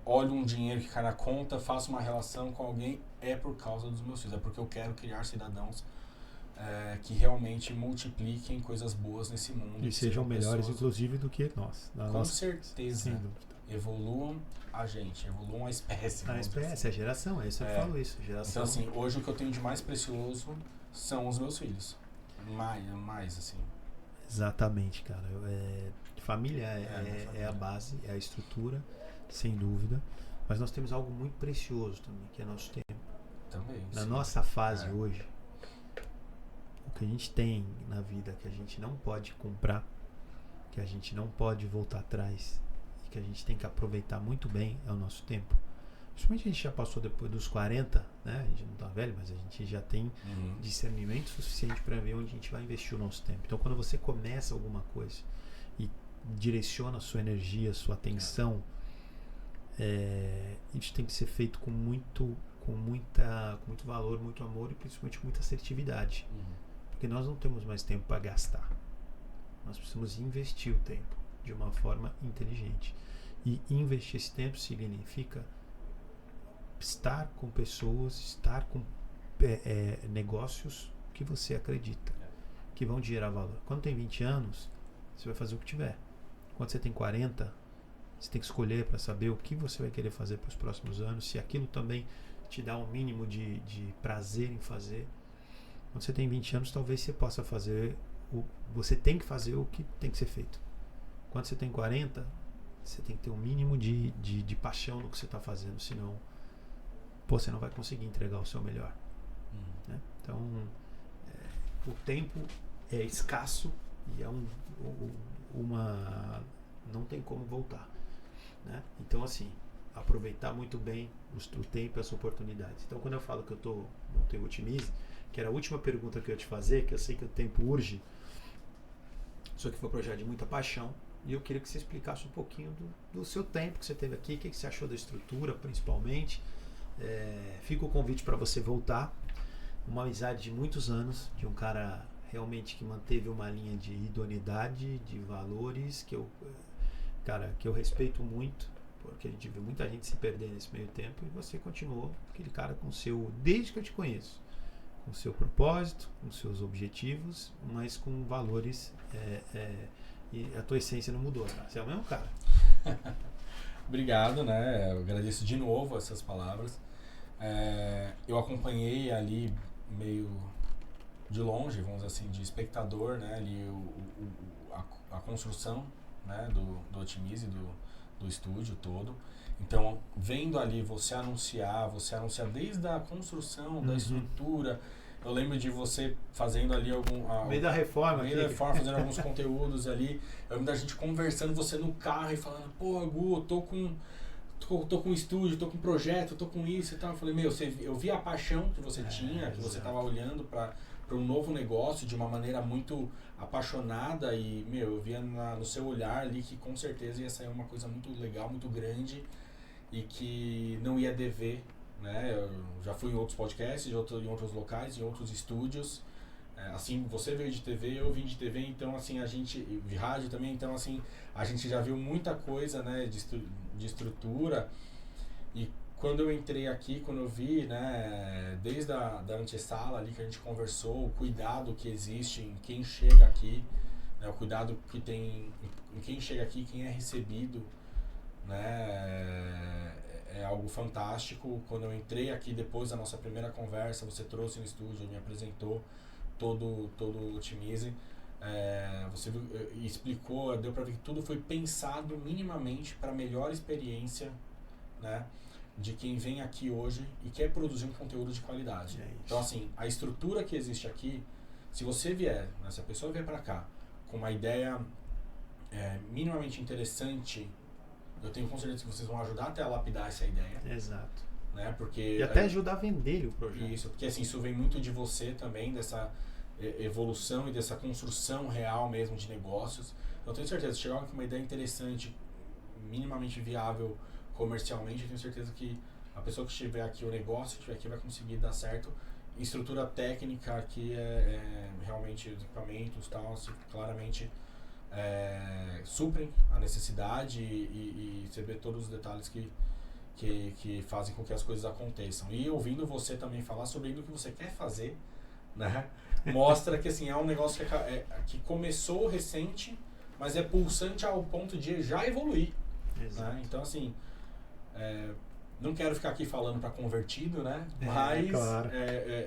olho um dinheiro que cai na conta, faço uma relação com alguém, é por causa dos meus filhos. É porque eu quero criar cidadãos que realmente multipliquem coisas boas nesse mundo. E sejam melhores, pessoas, inclusive, do que nós. Com certeza. Sem dúvida. Evoluam a gente, evoluam a espécie. A espécie, a geração, é isso que eu falo isso. Geração. Então, assim, hoje o que eu tenho de mais precioso são os meus filhos. Mais assim. Exatamente, cara. Família é a base, é a estrutura, sem dúvida. Mas nós temos algo muito precioso também, que é nosso tempo. Também. Na sim. nossa fase hoje, o que a gente tem na vida que a gente não pode comprar, que a gente não pode voltar atrás e que a gente tem que aproveitar muito bem é o nosso tempo. Principalmente a gente já passou depois dos 40, né? A gente não tá velho, mas a gente já tem discernimento suficiente para ver onde a gente vai investir o nosso tempo. Então, quando você começa alguma coisa e direciona a sua energia, a sua atenção, isso tem que ser feito com muito valor, muito amor e principalmente com muita assertividade. Porque nós não temos mais tempo para gastar. Nós precisamos investir o tempo de uma forma inteligente. E investir esse tempo significa estar com pessoas, estar com negócios que você acredita, que vão gerar valor. Quando tem 20 anos, você vai fazer o que tiver. Quando você tem 40, você tem que escolher para saber o que você vai querer fazer para os próximos anos, se aquilo também te dá um mínimo de prazer em fazer. Quando você tem 20 anos, talvez você possa fazer você tem que fazer o que tem que ser feito. Quando você tem 40, você tem que ter um mínimo de paixão no que você está fazendo, senão você não vai conseguir entregar o seu melhor. Né? Então, o tempo é escasso e não tem como voltar. Né? Então, assim, aproveitar muito bem o tempo e as oportunidades. Então, quando eu falo que eu estou montei o Otimize, que era a última pergunta que eu ia te fazer, que eu sei que o tempo urge, só que foi um projeto de muita paixão, e eu queria que você explicasse um pouquinho do seu tempo que você teve aqui, o que você achou da estrutura, principalmente. Fica o convite para você voltar. Uma amizade de muitos anos, de um cara realmente que manteve uma linha de idoneidade, de valores, que eu respeito muito, porque a gente viu muita gente se perder nesse meio tempo, e você continuou aquele cara com seu, desde que eu te conheço, com o seu propósito, com seus objetivos, mas com valores, e a tua essência não mudou, tá? Você é o mesmo cara. Obrigado, né? Eu agradeço de novo essas palavras. Eu acompanhei ali meio de longe, vamos dizer assim, de espectador, né, ali a construção, né, do Otimize, do estúdio todo. Então, vendo ali você anunciar desde a construção, da estrutura. Eu lembro de você fazendo ali No meio da reforma, fazendo alguns conteúdos ali. Eu lembro da gente conversando, você no carro e falando, pô, Gu, tô com estúdio, tô com projeto, tô com isso e tal. Eu falei, eu vi a paixão que você tinha, que você tava olhando para um novo negócio de uma maneira muito apaixonada e, eu via no seu olhar ali que com certeza ia sair uma coisa muito legal, muito grande e que não ia dever, né? Eu já fui em outros podcasts, em outros locais, em outros estúdios. Assim, você veio de TV, eu vim de TV, então assim, a gente, de rádio também, então assim, a gente já viu muita coisa, né, de estrutura. E quando eu entrei aqui, quando eu vi, né, desde da antessala ali que a gente conversou, o cuidado que existe em quem chega aqui, né, o cuidado que tem em quem chega aqui, quem é recebido, né, é algo fantástico. Quando eu entrei aqui, depois da nossa primeira conversa, você trouxe no estúdio, me apresentou todo o Otimize, você viu, explicou, deu para ver que tudo foi pensado minimamente para a melhor experiência, né, de quem vem aqui hoje e quer produzir um conteúdo de qualidade. Então, assim, a estrutura que existe aqui, se você vier, né, se a pessoa vier para cá com uma ideia minimamente interessante, eu tenho com certeza que vocês vão ajudar até a lapidar essa ideia. Exato. Né, porque, e até ajudar a vender o projeto. Isso, porque assim, isso vem muito de você também, dessa evolução e dessa construção real mesmo de negócios. Eu tenho certeza, se chegar com uma ideia interessante, minimamente viável comercialmente, eu tenho certeza que a pessoa que estiver aqui, o negócio que estiver aqui vai conseguir dar certo. Estrutura técnica aqui realmente os equipamentos, tal, assim, claramente suprem a necessidade e você vê todos os detalhes que fazem com que as coisas aconteçam. E ouvindo você também falar sobre o que você quer fazer, né, mostra que assim, é um negócio que começou recente, mas é pulsante ao ponto de já evoluir. Né? Então, assim, não quero ficar aqui falando para convertido, né? Mas claro.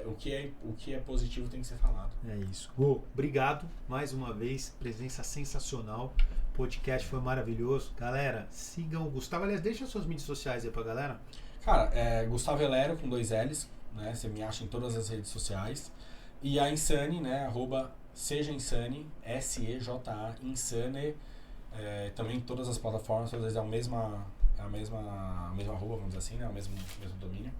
O que é positivo tem que ser falado. É isso. Gu, obrigado mais uma vez, presença sensacional. O podcast foi maravilhoso. Galera, sigam o Gustavo. Aliás, deixa suas mídias sociais aí pra galera. Cara, Gustavo Elero com 2 L's, né? Você me acha em todas as redes sociais. E a Insane, né? @SejaInsane, SEJA, Insane, também em todas as plataformas, às vezes é a mesma arroba, vamos dizer assim, né? O mesmo domínio.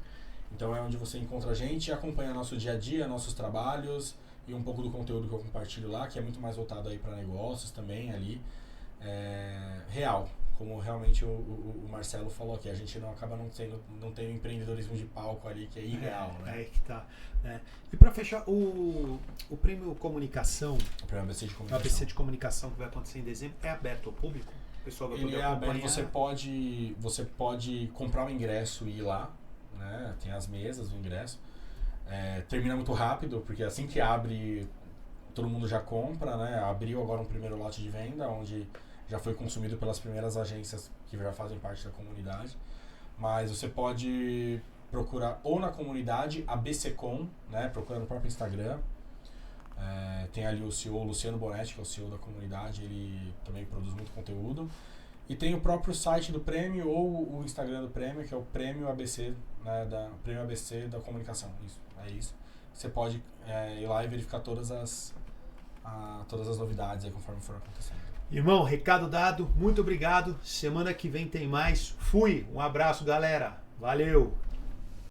Então é onde você encontra a gente e acompanha nosso dia a dia, nossos trabalhos e um pouco do conteúdo que eu compartilho lá, que é muito mais voltado aí para negócios também ali. Real, como realmente o Marcelo falou aqui, a gente não tem empreendedorismo de palco ali que é irreal, né? Aí que tá. E para fechar, o prêmio Comunicação, O prêmio ABC de Comunicação. ABC de Comunicação que vai acontecer em dezembro, é aberto ao público? O pessoal vai Ele poder é aberto, acompanhar? você pode comprar o ingresso e ir lá, né? Tem as mesas do ingresso. Termina muito rápido, porque assim que abre, todo mundo já compra, né? Abriu agora um primeiro lote de venda, onde já foi consumido pelas primeiras agências que já fazem parte da comunidade. Mas você pode procurar ou na comunidade ABCcom, né? Procura no próprio Instagram. Tem ali o CEO Luciano Bonetti, que é o CEO da comunidade, ele também produz muito conteúdo. E tem o próprio site do prêmio ou o Instagram do prêmio, que é o Prêmio ABC, né, Prêmio ABC da Comunicação. É isso. Você pode ir lá e verificar todas as novidades aí conforme for acontecendo. Irmão, recado dado, muito obrigado. Semana que vem tem mais. Fui, um abraço, galera. Valeu!